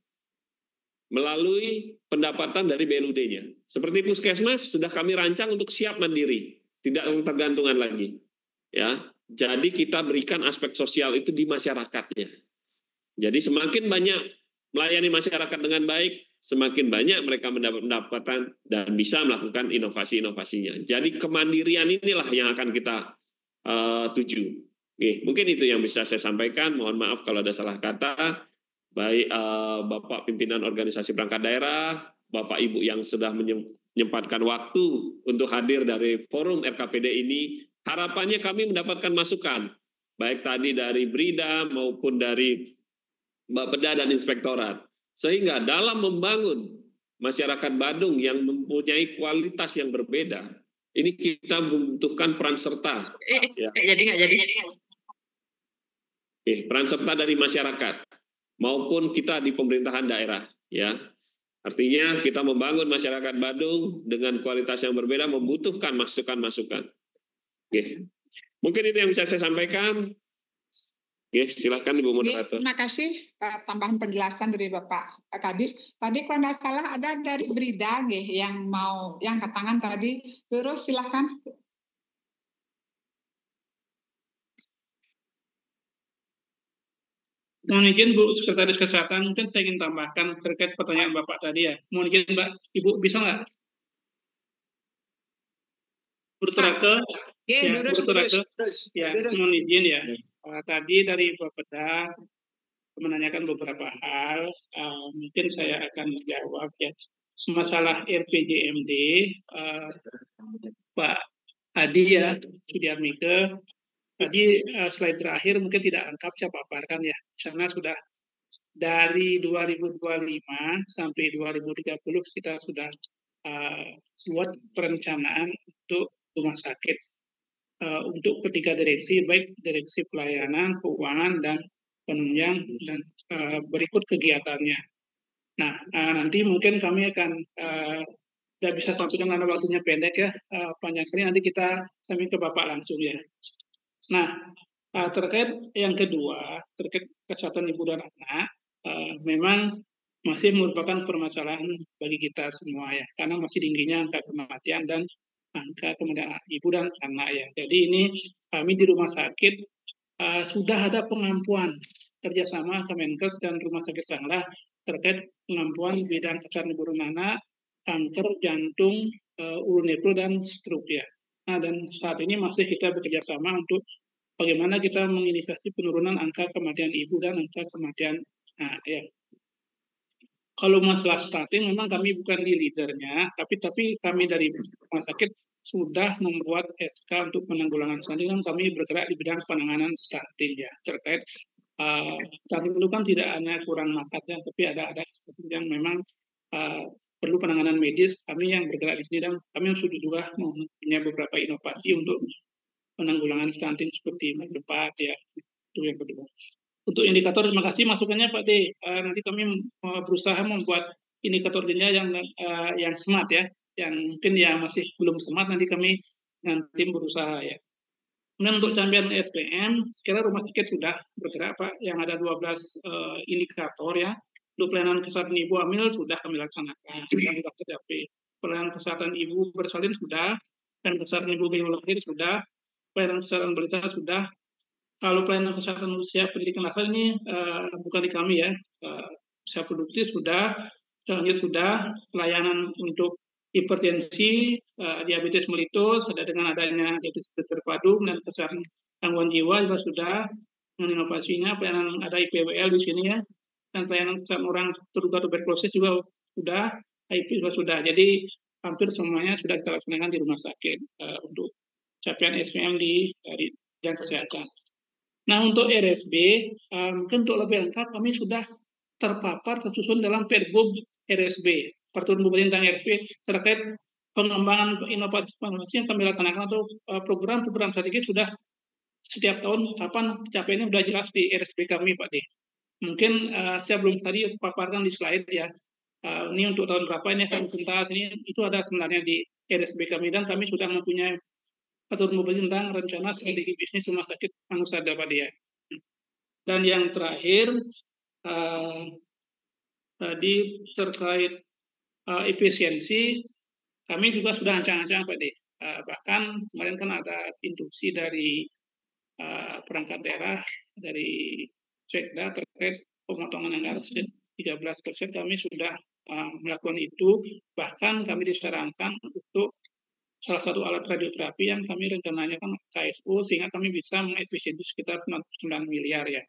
melalui pendapatan dari BLUD-nya. Seperti puskesmas sudah kami rancang untuk siap mandiri, tidak tergantungan lagi. Ya, jadi kita berikan aspek sosial itu di masyarakatnya. Jadi semakin banyak melayani masyarakat dengan baik, semakin banyak mereka mendapat pendapatan dan bisa melakukan inovasi-inovasinya. Jadi kemandirian inilah yang akan kita tuju. Oke, mungkin itu yang bisa saya sampaikan. Mohon maaf kalau ada salah kata. Baik Bapak pimpinan organisasi perangkat daerah, Bapak Ibu yang sudah menyempatkan waktu untuk hadir dari forum RKPD ini, harapannya kami mendapatkan masukan, baik tadi dari Brida maupun dari Bapeda dan Inspektorat. Sehingga dalam membangun masyarakat Badung yang mempunyai kualitas yang berbeda, ini kita membutuhkan peran serta. Peran serta dari masyarakat maupun kita di pemerintahan daerah. Ya, artinya kita membangun masyarakat Badung dengan kualitas yang berbeda membutuhkan masukan-masukan. Mungkin itu yang bisa saya sampaikan. Silakan Ibu Moderator. Terima kasih tambahan penjelasan dari Bapak Kadis. Tadi kalau tidak salah ada dari Brida yang mau yang angkat tangan tadi. Terus silakan. Mohon izin Bu Sekretaris Kesehatan, mungkin saya ingin tambahkan terkait pertanyaan Bapak tadi ya. Mohon izin Mbak, Ibu bisa nggak? Berterake? Ya, terus. Ya, mohon izin ya. Tadi dari Bapeda menanyakan beberapa hal, mungkin saya akan menjawab ya. Masalah RPJMD, Pak Adi ya, Sudiarmike, tadi slide terakhir mungkin tidak lengkap saya paparkan ya. Di sana sudah dari 2025 sampai 2030 kita sudah buat perencanaan untuk rumah sakit. Untuk ketiga direksi, baik direksi pelayanan, keuangan, dan penunjang, dan berikut kegiatannya. Nah, nanti mungkin kami akan tidak bisa sampaikan karena waktunya pendek ya, panjang sekali, nanti kita sampai ke Bapak langsung ya. Nah, Terkait yang kedua, terkait kesehatan ibu dan anak, memang masih merupakan permasalahan bagi kita semua ya, karena masih tingginya angka kematian dan angka kematian ibu dan anak ya. Jadi ini kami di rumah sakit sudah ada pengampuan kerjasama Kemenkes dan Rumah Sakit Sanglah terkait pengampuan bidang kesehatan ibu dan anak, kanker jantung, urinary dan stroke ya. Nah, dan saat ini masih kita bekerja sama untuk bagaimana kita menginisiasi penurunan angka kematian ibu dan angka kematian anak ya. Kalau masalah stunting memang kami bukan di leadernya, tapi kami dari rumah sakit sudah membuat SK untuk penanggulangan stunting, kan kami bergerak di bidang penanganan stunting ya, terkait stunting itu kan tidak hanya kurang makannya, tapi ada yang memang perlu penanganan medis. Kami yang bergerak di sini dan kami sudah juga mempunyai beberapa inovasi untuk penanggulangan stunting seperti debat ya, itu yang kedua. Untuk indikator, terima kasih masukannya Pak D. Nanti kami berusaha membuat indikatornya yang smart ya, yang mungkin ya masih belum smart, nanti kami nanti berusaha ya. Kemudian untuk capaian SPM, kira rumah sakit sudah bergerak Pak, yang ada 12 indikator ya. Untuk pelayanan kesehatan ibu hamil sudah kami laksanakan, yang sudah tercapai. Pelayanan kesehatan ibu bersalin sudah, dan kesehatan ibu bayi lahir sudah, pelayanan kesehatan balita sudah. Kalau pelayanan kesehatan usia pendidikan dasar ini bukan di kami ya, usia produktif sudah, lanjut sudah, pelayanan untuk hipertensi, diabetes melitus, ada dengan adanya diabetes terpadu dan kesehatan gangguan jiwa juga sudah, dengan inovasinya, pelayanan ada IPWL di sini ya, dan pelayanan kesehatan orang terduga tuberkulosis juga sudah, IP juga sudah. Jadi hampir semuanya sudah kita laksanakan di rumah sakit untuk capaian SPM di bidang kesehatan. Nah, untuk RSB, mungkin untuk lebih lengkap kami sudah tersusun dalam Pergub RSB, Peraturan Bupati tentang RSB terkait pengembangan inovasi yang kami laksanakan atau program-program strategi sudah setiap tahun kapan capaiannya sudah jelas di RSB kami Pak D. Mungkin saya belum tadi paparkan di slide ya. Ini untuk tahun berapa ini akan tuntas ini itu ada sebenarnya di RSB kami dan kami sudah mempunyai Peraturan Bupati tentang rencana strategi bisnis rumah sakit Anusada Pak D ya. Dan yang terakhir tadi terkait efisiensi, kami juga sudah ancang-ancang Pak D. Bahkan kemarin kan ada instruksi dari perangkat daerah dari Sekda terkait pemotongan anggaran 13%, kami sudah melakukan itu. Bahkan kami disarankan untuk salah satu alat radioterapi yang kami rencananya kan KSU, sehingga kami bisa mengefisiensi sekitar 9 miliar ya.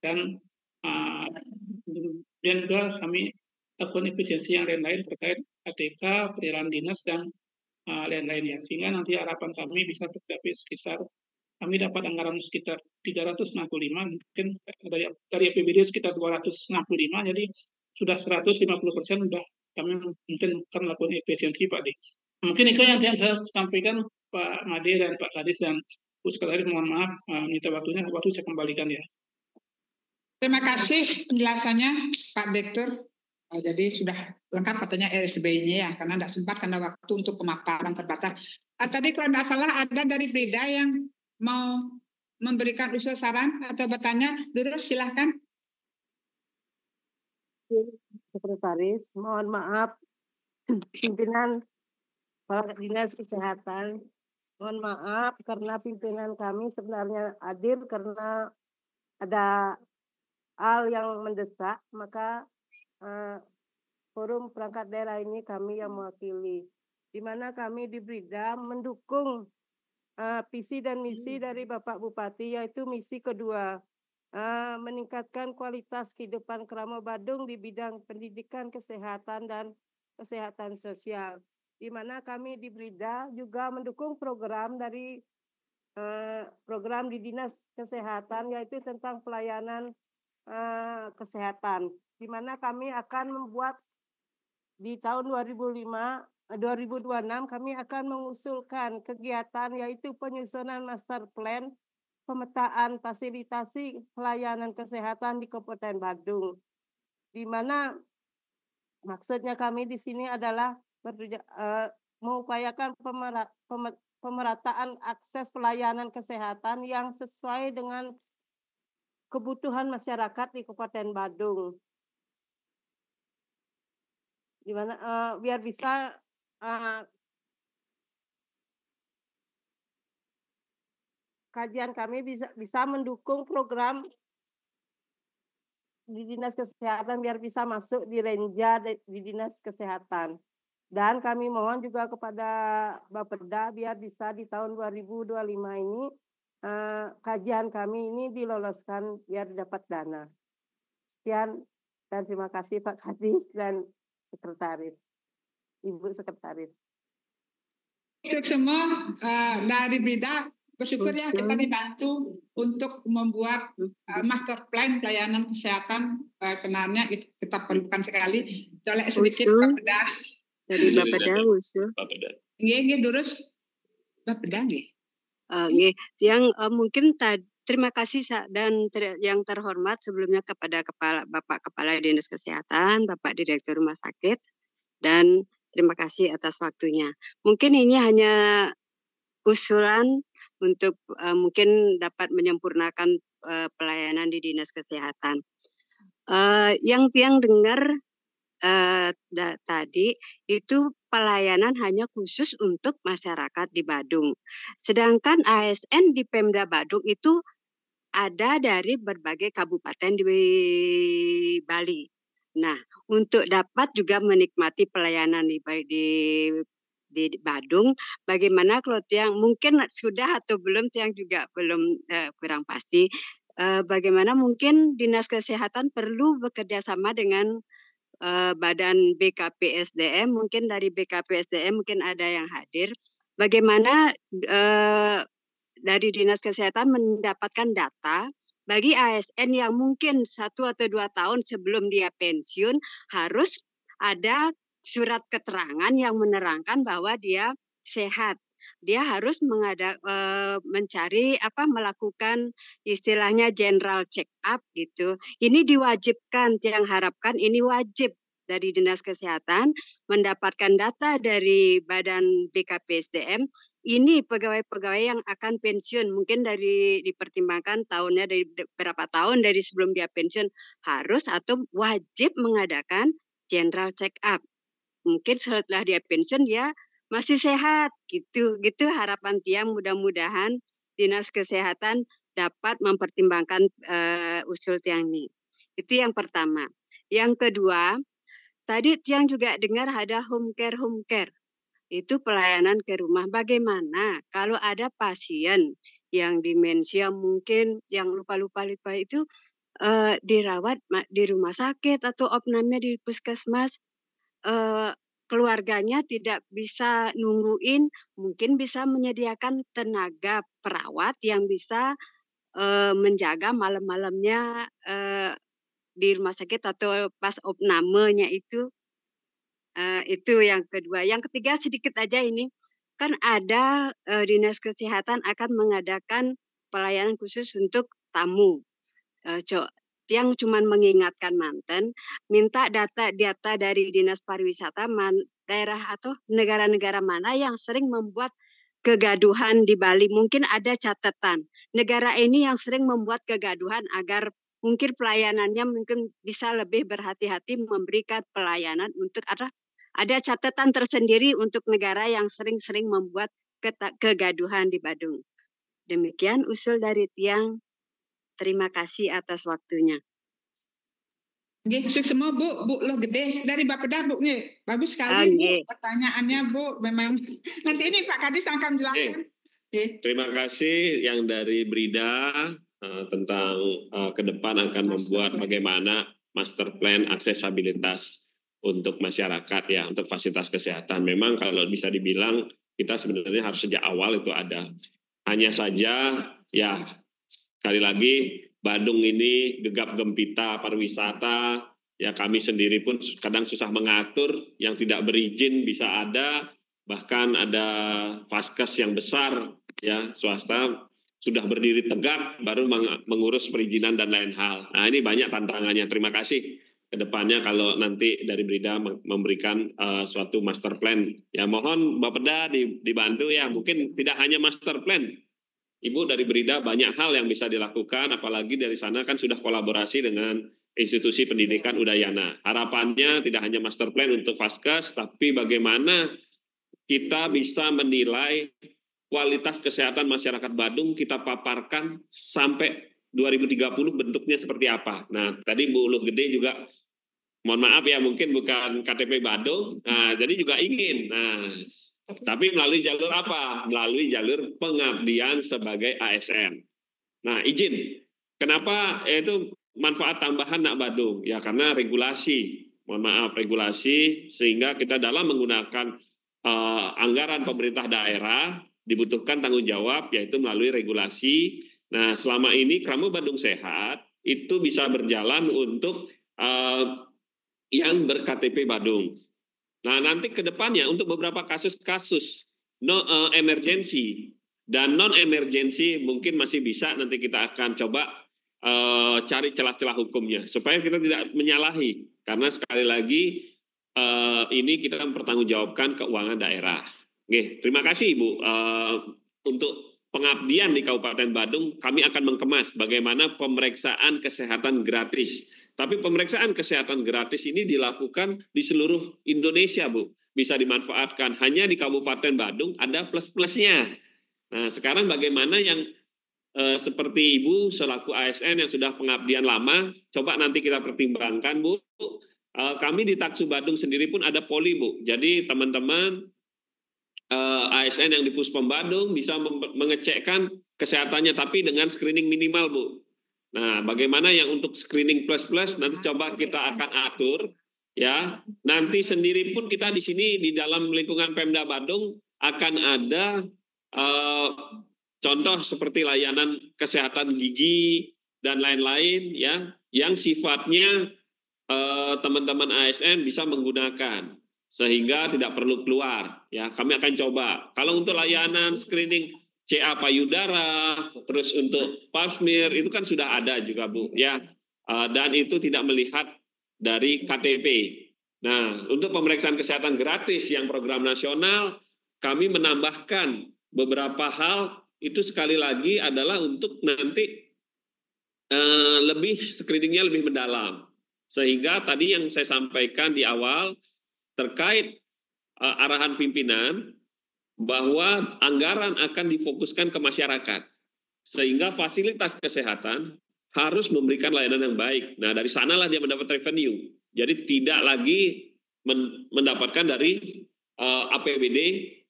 Dan juga kami lakukan efisiensi yang lain-lain terkait ATK, perjalanan dinas, dan lain-lainnya. Sehingga nanti harapan kami bisa tercapai sekitar, kami dapat anggaran sekitar 365, mungkin dari APBD sekitar 265, jadi sudah 150% sudah kami mungkin akan melakukan efisiensi Pak D. Mungkin itu yang saya sampaikan Pak Made dan Pak Kadis dan Bu Sekretaris, mohon maaf minta waktu saya kembalikan ya. Terima kasih penjelasannya Pak Direktur. Jadi sudah lengkap katanya RSB-nya ya, karena tidak sempat karena waktu untuk pemaparan terbatas. Tadi kalau tidak salah ada dari Brida yang mau memberikan usul saran atau bertanya, Lurus silahkan. Sekretaris, mohon maaf pimpinan Kepala Dinas Kesehatan, mohon maaf karena pimpinan kami sebenarnya hadir karena ada hal yang mendesak, maka forum perangkat daerah ini kami yang mewakili, di mana kami di Brida mendukung visi dan misi dari Bapak Bupati, yaitu misi kedua, meningkatkan kualitas kehidupan Kramo Badung di bidang pendidikan, kesehatan, dan kesehatan sosial. Di mana kami di Brida juga mendukung program dari program di Dinas Kesehatan, yaitu tentang pelayanan kesehatan, di mana kami akan membuat di tahun 2026 kami akan mengusulkan kegiatan yaitu penyusunan master plan pemetaan fasilitasi pelayanan kesehatan di Kabupaten Badung, di mana maksudnya kami di sini adalah mengupayakan pemerataan akses pelayanan kesehatan yang sesuai dengan kebutuhan masyarakat di Kabupaten Badung. Di mana biar bisa kajian kami bisa mendukung program di Dinas Kesehatan biar bisa masuk di Renja di Dinas Kesehatan. Dan kami mohon juga kepada Bapeda biar bisa di tahun 2025 ini kajian kami ini diloloskan biar dapat dana. Sekian dan terima kasih Pak Kadis dan Sekretaris, Ibu Sekretaris. Semua dari BIDA bersyukur ya kita dibantu untuk membuat master plan pelayanan kesehatan. Sebenarnya kita perlukan sekali. Colek sedikit Bapeda. Dari Bapeda usul. Nggih terus Bapeda nggih. Nggih, yang mungkin terima kasih dan yang terhormat sebelumnya kepada Bapak Kepala Dinas Kesehatan, Bapak Direktur Rumah Sakit, dan terima kasih atas waktunya. Mungkin ini hanya usulan untuk mungkin dapat menyempurnakan pelayanan di Dinas Kesehatan. Yang dengar tadi itu pelayanan hanya khusus untuk masyarakat di Badung. Sedangkan ASN di Pemda Badung itu ada dari berbagai kabupaten di Bali. Nah, untuk dapat juga menikmati pelayanan di Badung, bagaimana kalau yang mungkin sudah atau belum, yang juga belum kurang pasti, bagaimana mungkin Dinas Kesehatan perlu bekerja sama dengan Badan BKPSDM, mungkin dari BKPSDM mungkin ada yang hadir. Bagaimana dari Dinas Kesehatan mendapatkan data bagi ASN yang mungkin 1 atau 2 tahun sebelum dia pensiun harus ada surat keterangan yang menerangkan bahwa dia sehat. Dia harus mencari melakukan istilahnya general check up gitu. Ini diwajibkan, yang harapkan ini wajib dari Dinas Kesehatan mendapatkan data dari Badan BKPSDM. Ini pegawai-pegawai yang akan pensiun, mungkin dipertimbangkan tahunnya dari berapa tahun dari sebelum dia pensiun harus atau wajib mengadakan general check up. Mungkin setelah dia pensiun dia masih sehat gitu harapan tiang. Mudah-mudahan Dinas Kesehatan dapat mempertimbangkan usul tiang ini. Itu yang pertama. Yang kedua, tadi tiang juga dengar ada home care. Itu pelayanan ke rumah. Bagaimana kalau ada pasien yang demensia, mungkin yang lupa itu dirawat di rumah sakit atau opnamnya di puskesmas, keluarganya tidak bisa nungguin, mungkin bisa menyediakan tenaga perawat yang bisa menjaga malam-malamnya di rumah sakit atau pas opnamenya itu yang kedua. Yang ketiga sedikit aja ini, kan ada Dinas Kesehatan akan mengadakan pelayanan khusus untuk tamu. Yang cuman mengingatkan manten, minta data dari Dinas Pariwisata daerah atau negara-negara mana yang sering membuat kegaduhan di Bali. Mungkin ada catatan negara ini yang sering membuat kegaduhan agar mungkin pelayanannya mungkin bisa lebih berhati-hati memberikan pelayanan untuk ada catatan tersendiri untuk negara yang sering-sering membuat kegaduhan di Badung. Demikian usul dari tiang. Terima kasih atas waktunya. Nggih, semua Bu lo gede dari Bapeda Bu nggih. Bagus sekali Bu pertanyaannya Bu. Memang nanti ini Pak Kadis akan jelaskan. Terima kasih yang dari Brida tentang ke depan akan membuat bagaimana master plan aksesabilitas untuk masyarakat ya, untuk fasilitas kesehatan. Memang kalau bisa dibilang kita sebenarnya harus sejak awal itu ada. Hanya saja ya sekali lagi, Badung ini gegap gempita pariwisata, ya kami sendiri pun kadang susah mengatur, yang tidak berizin bisa ada, bahkan ada vaskes yang besar, ya swasta sudah berdiri tegak, baru mengurus perizinan dan lain hal. Nah ini banyak tantangannya. Terima kasih kedepannya kalau nanti dari Brida memberikan suatu master plan. Ya mohon Bapeda dibantu ya, mungkin tidak hanya master plan. Ibu dari Brida banyak hal yang bisa dilakukan, apalagi dari sana kan sudah kolaborasi dengan institusi pendidikan Udayana. Harapannya tidak hanya master plan untuk Vaskes, tapi bagaimana kita bisa menilai kualitas kesehatan masyarakat Badung, kita paparkan sampai 2030 bentuknya seperti apa. Nah, tadi Bu Uluh Gede juga, mohon maaf ya, mungkin bukan KTP Badung, nah, jadi juga ingin. Nah, tapi melalui jalur apa? Melalui jalur pengabdian sebagai ASN. Nah, izin. Kenapa? Itu manfaat tambahan Nak Badung. Ya, karena regulasi. Mohon maaf, regulasi, sehingga kita dalam menggunakan anggaran pemerintah daerah, dibutuhkan tanggung jawab, yaitu melalui regulasi. Nah, selama ini Kramo Badung Sehat itu bisa berjalan untuk yang ber-KTP Badung. Nah, nanti ke depannya untuk beberapa kasus-kasus emergency dan non-emergency mungkin masih bisa, nanti kita akan coba cari celah-celah hukumnya supaya kita tidak menyalahi, karena sekali lagi ini kita mempertanggungjawabkan keuangan daerah. Oke, terima kasih Ibu. Untuk pengabdian di Kabupaten Badung, kami akan mengemas bagaimana pemeriksaan kesehatan gratis. Tapi pemeriksaan kesehatan gratis ini dilakukan di seluruh Indonesia, Bu. Bisa dimanfaatkan. Hanya di Kabupaten Badung ada plus-plusnya. Nah, sekarang bagaimana yang seperti Ibu selaku ASN yang sudah pengabdian lama, coba nanti kita pertimbangkan, Bu. Kami di Taksu Badung sendiri pun ada poli, Bu. Jadi teman-teman ASN yang di Puspom Badung bisa mengecekkan kesehatannya, tapi dengan screening minimal, Bu. Nah, bagaimana yang untuk screening plus-plus nanti coba kita akan atur, ya. Nanti sendiri pun kita di sini di dalam lingkungan Pemda Badung akan ada contoh seperti layanan kesehatan gigi dan lain-lain, ya, yang sifatnya teman-teman ASN bisa menggunakan sehingga tidak perlu keluar, ya. Kami akan coba. Kalau untuk layanan screening CA payudara, terus untuk pap smear itu kan sudah ada juga, Bu, ya. Dan itu tidak melihat dari KTP. Nah, untuk pemeriksaan kesehatan gratis yang program nasional, kami menambahkan beberapa hal, itu sekali lagi adalah untuk nanti lebih screeningnya lebih mendalam. Sehingga tadi yang saya sampaikan di awal terkait arahan pimpinan bahwa anggaran akan difokuskan ke masyarakat. Sehingga fasilitas kesehatan harus memberikan layanan yang baik. Nah, dari sanalah dia mendapat revenue. Jadi tidak lagi mendapatkan dari APBD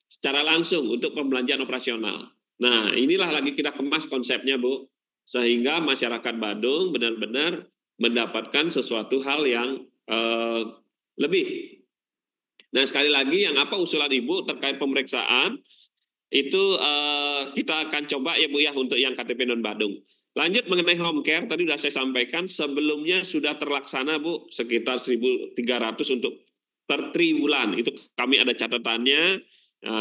secara langsung untuk pembelanjaan operasional. Nah, inilah lagi kita kemas konsepnya, Bu. Sehingga masyarakat Badung benar-benar mendapatkan sesuatu hal yang lebih. Nah, sekali lagi yang apa usulan Ibu terkait pemeriksaan itu kita akan coba ya Bu ya untuk yang KTP non Badung. Lanjut mengenai home care, tadi sudah saya sampaikan sebelumnya sudah terlaksana Bu sekitar 1.300 untuk per triwulan. Itu kami ada catatannya,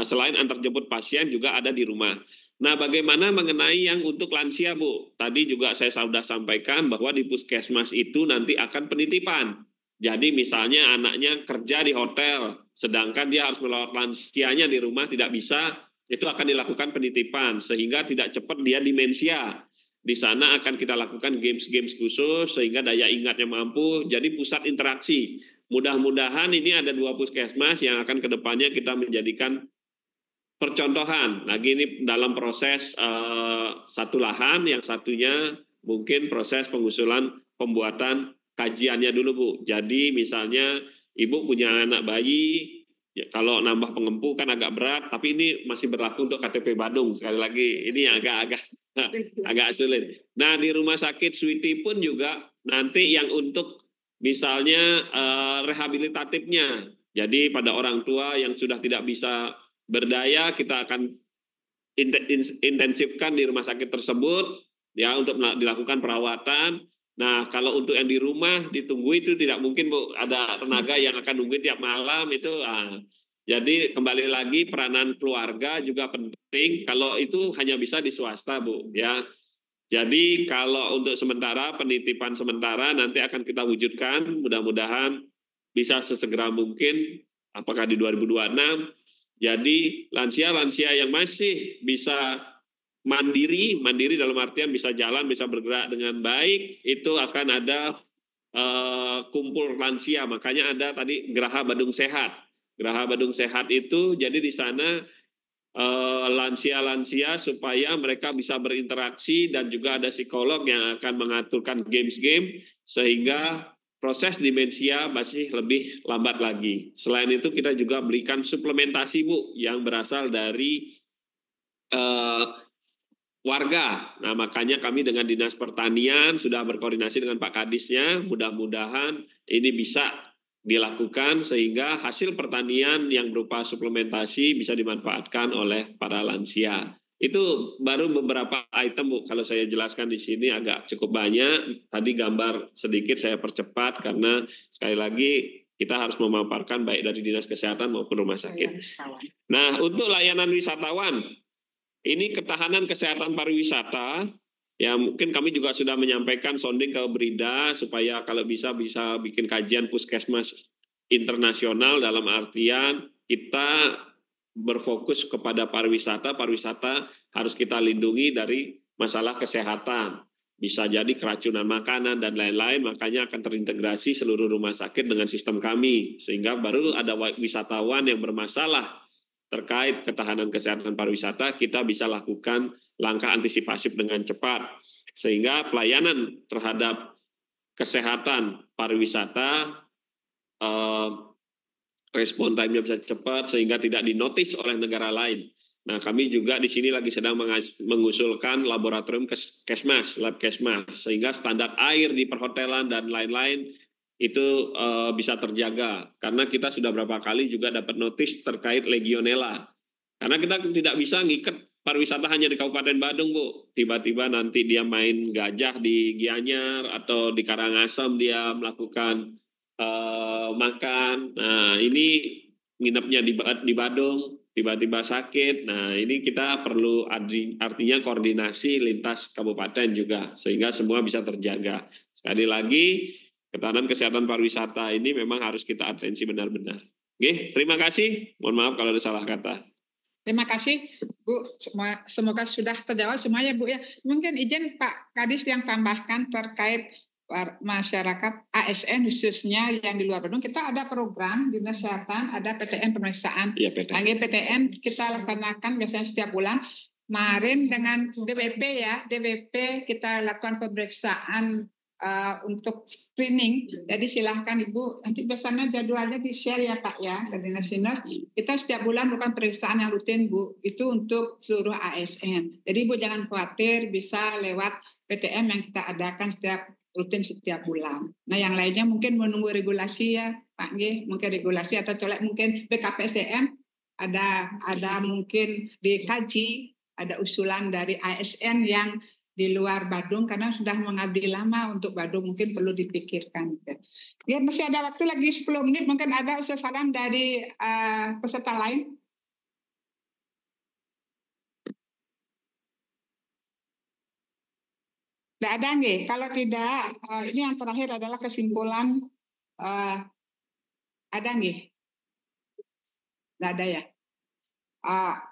selain antar jemput pasien juga ada di rumah. Nah, bagaimana mengenai yang untuk lansia Bu? Tadi juga saya sudah sampaikan bahwa di puskesmas itu nanti akan penitipan. Jadi misalnya anaknya kerja di hotel, sedangkan dia harus merawat lansianya di rumah tidak bisa, itu akan dilakukan penitipan sehingga tidak cepat dia demensia. Di sana akan kita lakukan games-games khusus sehingga daya ingatnya mampu, jadi pusat interaksi. Mudah-mudahan ini ada 2 puskesmas yang akan kedepannya kita menjadikan percontohan. Lagi ini dalam proses satu lahan, yang satunya mungkin proses pengusulan pembuatan kajiannya dulu Bu. Jadi misalnya Ibu punya anak bayi, ya, kalau nambah pengempu kan agak berat, tapi ini masih berlaku untuk KTP Badung. Sekali lagi, ini agak sulit. Nah, di rumah sakit Switi pun juga nanti yang untuk misalnya rehabilitatifnya. Jadi pada orang tua yang sudah tidak bisa berdaya, kita akan intensifkan di rumah sakit tersebut ya untuk dilakukan perawatan. Nah, kalau untuk yang di rumah ditunggu itu tidak mungkin Bu, ada tenaga yang akan nungguin tiap malam itu. Jadi kembali lagi peranan keluarga juga penting. Kalau itu hanya bisa di swasta Bu, ya. Jadi kalau untuk sementara, penitipan sementara nanti akan kita wujudkan, mudah-mudahan bisa sesegera mungkin, apakah di 2026. Jadi lansia-lansia yang masih bisa mandiri dalam artian bisa jalan, bisa bergerak dengan baik, itu akan ada kumpul lansia. Makanya ada tadi Geraha Badung Sehat. Geraha Badung Sehat itu jadi di sana lansia-lansia supaya mereka bisa berinteraksi dan juga ada psikolog yang akan mengaturkan games-game sehingga proses demensia masih lebih lambat lagi. Selain itu kita juga berikan suplementasi Bu yang berasal dari warga. Nah makanya kami dengan Dinas Pertanian sudah berkoordinasi dengan Pak Kadisnya, mudah-mudahan ini bisa dilakukan sehingga hasil pertanian yang berupa suplementasi bisa dimanfaatkan oleh para lansia. Itu baru beberapa item Bu, kalau saya jelaskan di sini agak cukup banyak. Tadi gambar sedikit saya percepat karena sekali lagi kita harus memaparkan baik dari Dinas Kesehatan maupun rumah sakit. Nah, untuk layanan wisatawan, ini ketahanan kesehatan pariwisata. Ya mungkin kami juga sudah menyampaikan sounding ke Brida supaya kalau bisa bikin kajian puskesmas internasional dalam artian kita berfokus kepada pariwisata harus kita lindungi dari masalah kesehatan. Bisa jadi keracunan makanan dan lain-lain, makanya akan terintegrasi seluruh rumah sakit dengan sistem kami. Sehingga baru ada wisatawan yang bermasalah terkait ketahanan kesehatan pariwisata, kita bisa lakukan langkah antisipasi dengan cepat. Sehingga pelayanan terhadap kesehatan pariwisata, respon time-nya bisa cepat, sehingga tidak dinotis oleh negara lain. Nah, kami juga di sini lagi sedang mengusulkan laboratorium Kesmas, lab Kesmas, sehingga standar air di perhotelan dan lain-lain itu bisa terjaga. Karena kita sudah berapa kali juga dapat notis terkait legionella. Karena kita tidak bisa ngikat pariwisata hanya di Kabupaten Badung, Bu. Tiba-tiba nanti dia main gajah di Gianyar atau di Karangasem dia melakukan makan. Nah, ini nginepnya di Badung, tiba-tiba sakit. Nah, ini kita perlu artinya koordinasi lintas kabupaten juga, sehingga semua bisa terjaga. Sekali lagi, ketahanan kesehatan pariwisata ini memang harus kita atensi benar-benar. Oke, terima kasih. Mohon maaf kalau ada salah kata. Terima kasih Bu, semoga sudah terjawab semuanya Bu ya. Mungkin izin Pak Kadis yang tambahkan terkait masyarakat ASN khususnya yang di luar Bandung. Kita ada program Dinas Kesehatan, ada PTM pemeriksaan. Iya, PTM. PTM kita laksanakan biasanya setiap bulan. Kemarin dengan DWP kita lakukan pemeriksaan untuk screening. Jadi silahkan Ibu, nanti biasanya jadwalnya di-share ya Pak ya, dari Dinas. Kita setiap bulan melakukan pemeriksaan yang rutin Bu, itu untuk seluruh ASN. Jadi Ibu jangan khawatir, bisa lewat PTM yang kita adakan rutin setiap bulan. Nah yang lainnya mungkin menunggu regulasi ya Pak G, mungkin regulasi atau colek mungkin BKPSDM ada mungkin dikaji, ada usulan dari ASN yang di luar Badung karena sudah mengabdi lama untuk Badung mungkin perlu dipikirkan. Ya masih ada waktu lagi 10 menit, mungkin ada usul saran dari peserta lain. Tidak ada nggih. Kalau tidak, ini yang terakhir adalah kesimpulan. Ada nggih? Tidak ada ya.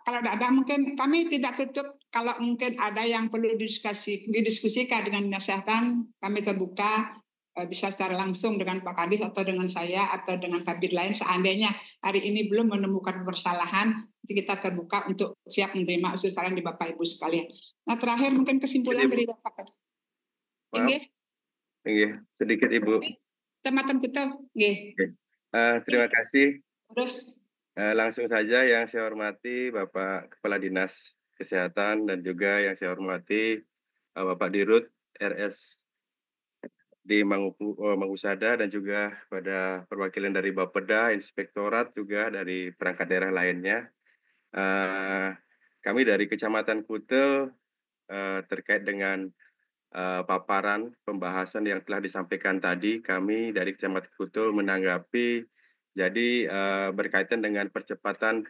Kalau tidak ada mungkin kami tidak tutup. Kalau mungkin ada yang perlu didiskusikan dengan Dinas Kesehatan, kami terbuka bisa secara langsung dengan Pak Kadis atau dengan saya atau dengan kabit lain. Seandainya hari ini belum menemukan persalahan, kita terbuka untuk siap menerima usul saran di Bapak Ibu sekalian. Nah terakhir mungkin kesimpulan dari Bapak Kadis. Sedikit Ibu. Teman-teman kita, terima kasih. Terus langsung saja yang saya hormati Bapak Kepala Dinas Kesehatan dan juga yang saya hormati Bapak Dirut RS di Mangusada dan juga pada perwakilan dari Bapeda, Inspektorat juga dari perangkat daerah lainnya. Kami dari Kecamatan Kutel terkait dengan paparan pembahasan yang telah disampaikan tadi, kami dari Kecamatan Kutul menanggapi jadi berkaitan dengan percepatan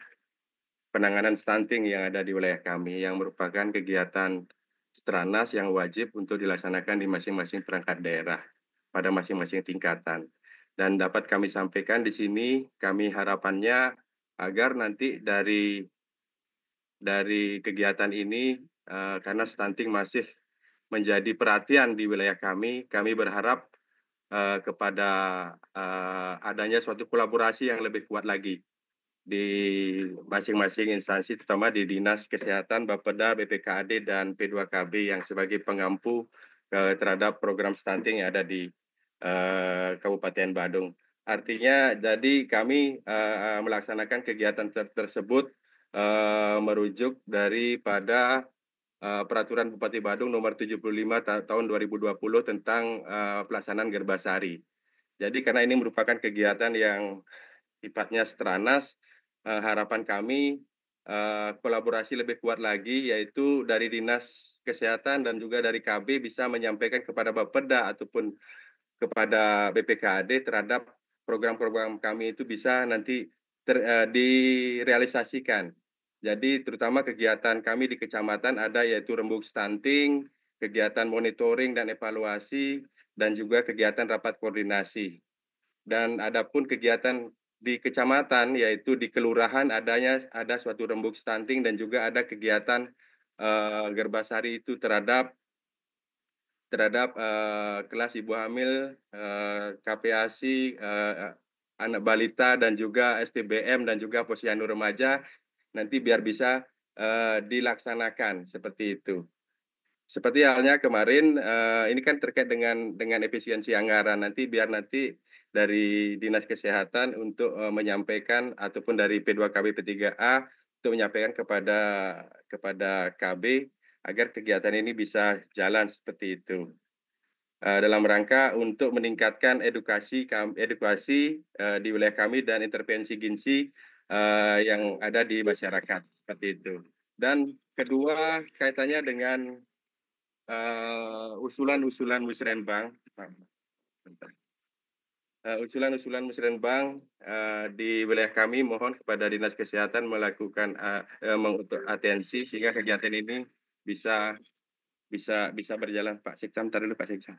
penanganan stunting yang ada di wilayah kami yang merupakan kegiatan Stranas yang wajib untuk dilaksanakan di masing-masing perangkat daerah pada masing-masing tingkatan. Dan dapat kami sampaikan di sini, kami harapannya agar nanti dari kegiatan ini, karena stunting masih menjadi perhatian di wilayah kami berharap kepada adanya suatu kolaborasi yang lebih kuat lagi di masing-masing instansi, terutama di Dinas Kesehatan, Bapeda, BPKAD, dan P2KB yang sebagai pengampu terhadap program stunting yang ada di Kabupaten Badung. Artinya, jadi kami melaksanakan kegiatan tersebut merujuk daripada Peraturan Bupati Badung nomor 75 tahun 2020 tentang pelaksanaan Gerbasari. Jadi karena ini merupakan kegiatan yang sifatnya stranas, harapan kami kolaborasi lebih kuat lagi, yaitu dari Dinas Kesehatan dan juga dari KB bisa menyampaikan kepada Bapeda ataupun kepada BPKAD terhadap program-program kami itu bisa nanti direalisasikan. Jadi terutama kegiatan kami di kecamatan ada yaitu rembuk stunting, kegiatan monitoring dan evaluasi, dan juga kegiatan rapat koordinasi. Dan adapun kegiatan di kecamatan yaitu di kelurahan ada suatu rembuk stunting dan juga ada kegiatan Gerbasari itu terhadap kelas ibu hamil, KPASI, anak balita dan juga STBM dan juga posyandu remaja nanti biar bisa dilaksanakan seperti itu. Seperti halnya kemarin ini kan terkait dengan efisiensi anggaran, nanti dari Dinas Kesehatan untuk menyampaikan ataupun dari P2KB P3A untuk menyampaikan kepada KB agar kegiatan ini bisa jalan seperti itu. Dalam rangka untuk meningkatkan edukasi di wilayah kami dan intervensi gizi yang ada di masyarakat seperti itu. Dan kedua kaitannya dengan usulan-usulan musrenbang. Usulan-usulan musrenbang di wilayah kami mohon kepada Dinas Kesehatan melakukan mengutuk atensi sehingga kegiatan ini bisa berjalan. Pak Sekam, ntar dulu Pak Sekam.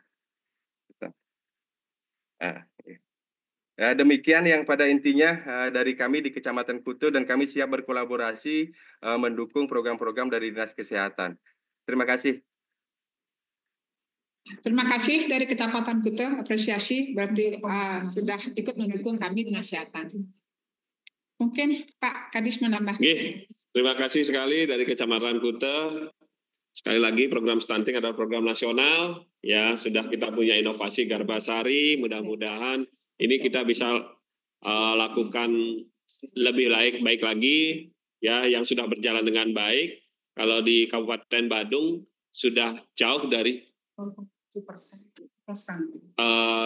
Demikian yang pada intinya dari kami di Kecamatan Kuta, dan kami siap berkolaborasi mendukung program-program dari Dinas Kesehatan. Terima kasih. Terima kasih dari Kecamatan Kuta, apresiasi berarti sudah ikut mendukung kami di kesehatan. Mungkin Pak Kadis menambah. Terima kasih sekali dari Kecamatan Kuta. Sekali lagi program stunting adalah program nasional, ya sudah kita punya inovasi Gerbasari, mudah-mudahan ini kita bisa lakukan lebih baik lagi, ya yang sudah berjalan dengan baik. Kalau di Kabupaten Badung sudah jauh dari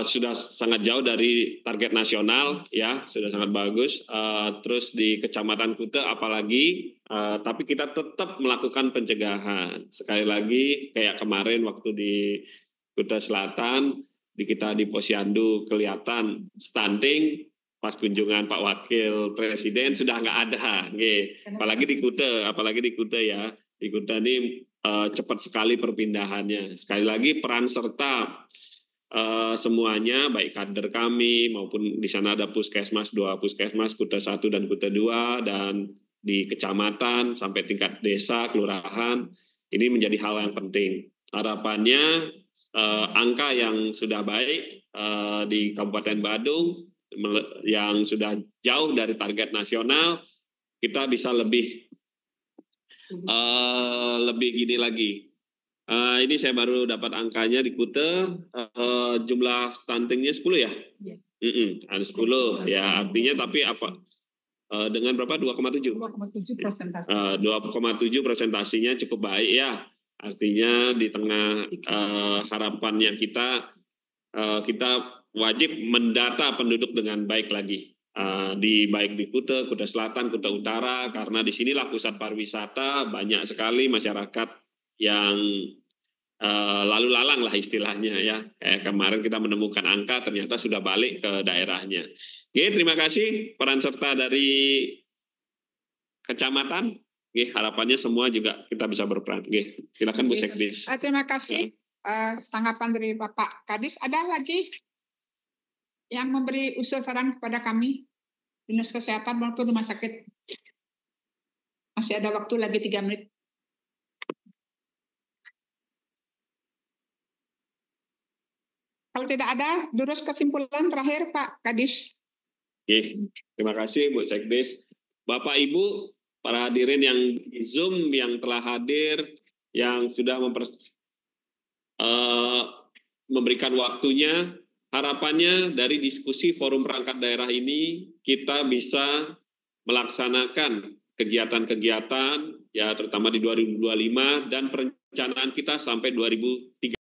sudah sangat jauh dari target nasional, ya sudah sangat bagus. Terus di Kecamatan Kuta apalagi, tapi kita tetap melakukan pencegahan. Sekali lagi kayak kemarin waktu di Kuta Selatan, kita di Posyandu kelihatan stunting, pas kunjungan Pak Wakil Presiden sudah nggak ada, apalagi di Kuta ya, di Kuta ini cepat sekali perpindahannya. Sekali lagi peran serta semuanya, baik kader kami maupun di sana ada puskesmas, 2 puskesmas, Kuta 1 dan Kuta 2, dan di kecamatan sampai tingkat desa, kelurahan, ini menjadi hal yang penting. Harapannya angka yang sudah baik di Kabupaten Badung yang sudah jauh dari target nasional, kita bisa lebih gini lagi. Ini saya baru dapat angkanya di Kuta, jumlah stuntingnya 10 ya? Ada 10 ya, artinya tapi apa? Dengan berapa? 2,7 persentase. 2,7 persentasinya cukup baik ya. Artinya di tengah harapannya kita wajib mendata penduduk dengan baik lagi. Baik di Kuta, Kuta Selatan, Kuta Utara, karena disinilah pusat pariwisata, banyak sekali masyarakat yang lalu lalang lah istilahnya ya. Kayak kemarin kita menemukan angka ternyata sudah balik ke daerahnya. Oke, terima kasih peran serta dari kecamatan. harapannya semua juga kita bisa berperan. Silakan Bu Sekdis. Terima kasih tanggapan dari Bapak Kadis. Ada lagi yang memberi usul saran kepada kami, Dinas Kesehatan maupun rumah sakit? Masih ada waktu lagi 3 menit. Kalau tidak ada, terus kesimpulan terakhir Pak Kadis. Terima kasih Bu Sekdis. Bapak Ibu, para hadirin yang di Zoom yang telah hadir, yang sudah memberikan waktunya, harapannya dari diskusi forum perangkat daerah ini kita bisa melaksanakan kegiatan-kegiatan ya terutama di 2025 dan perencanaan kita sampai 2030.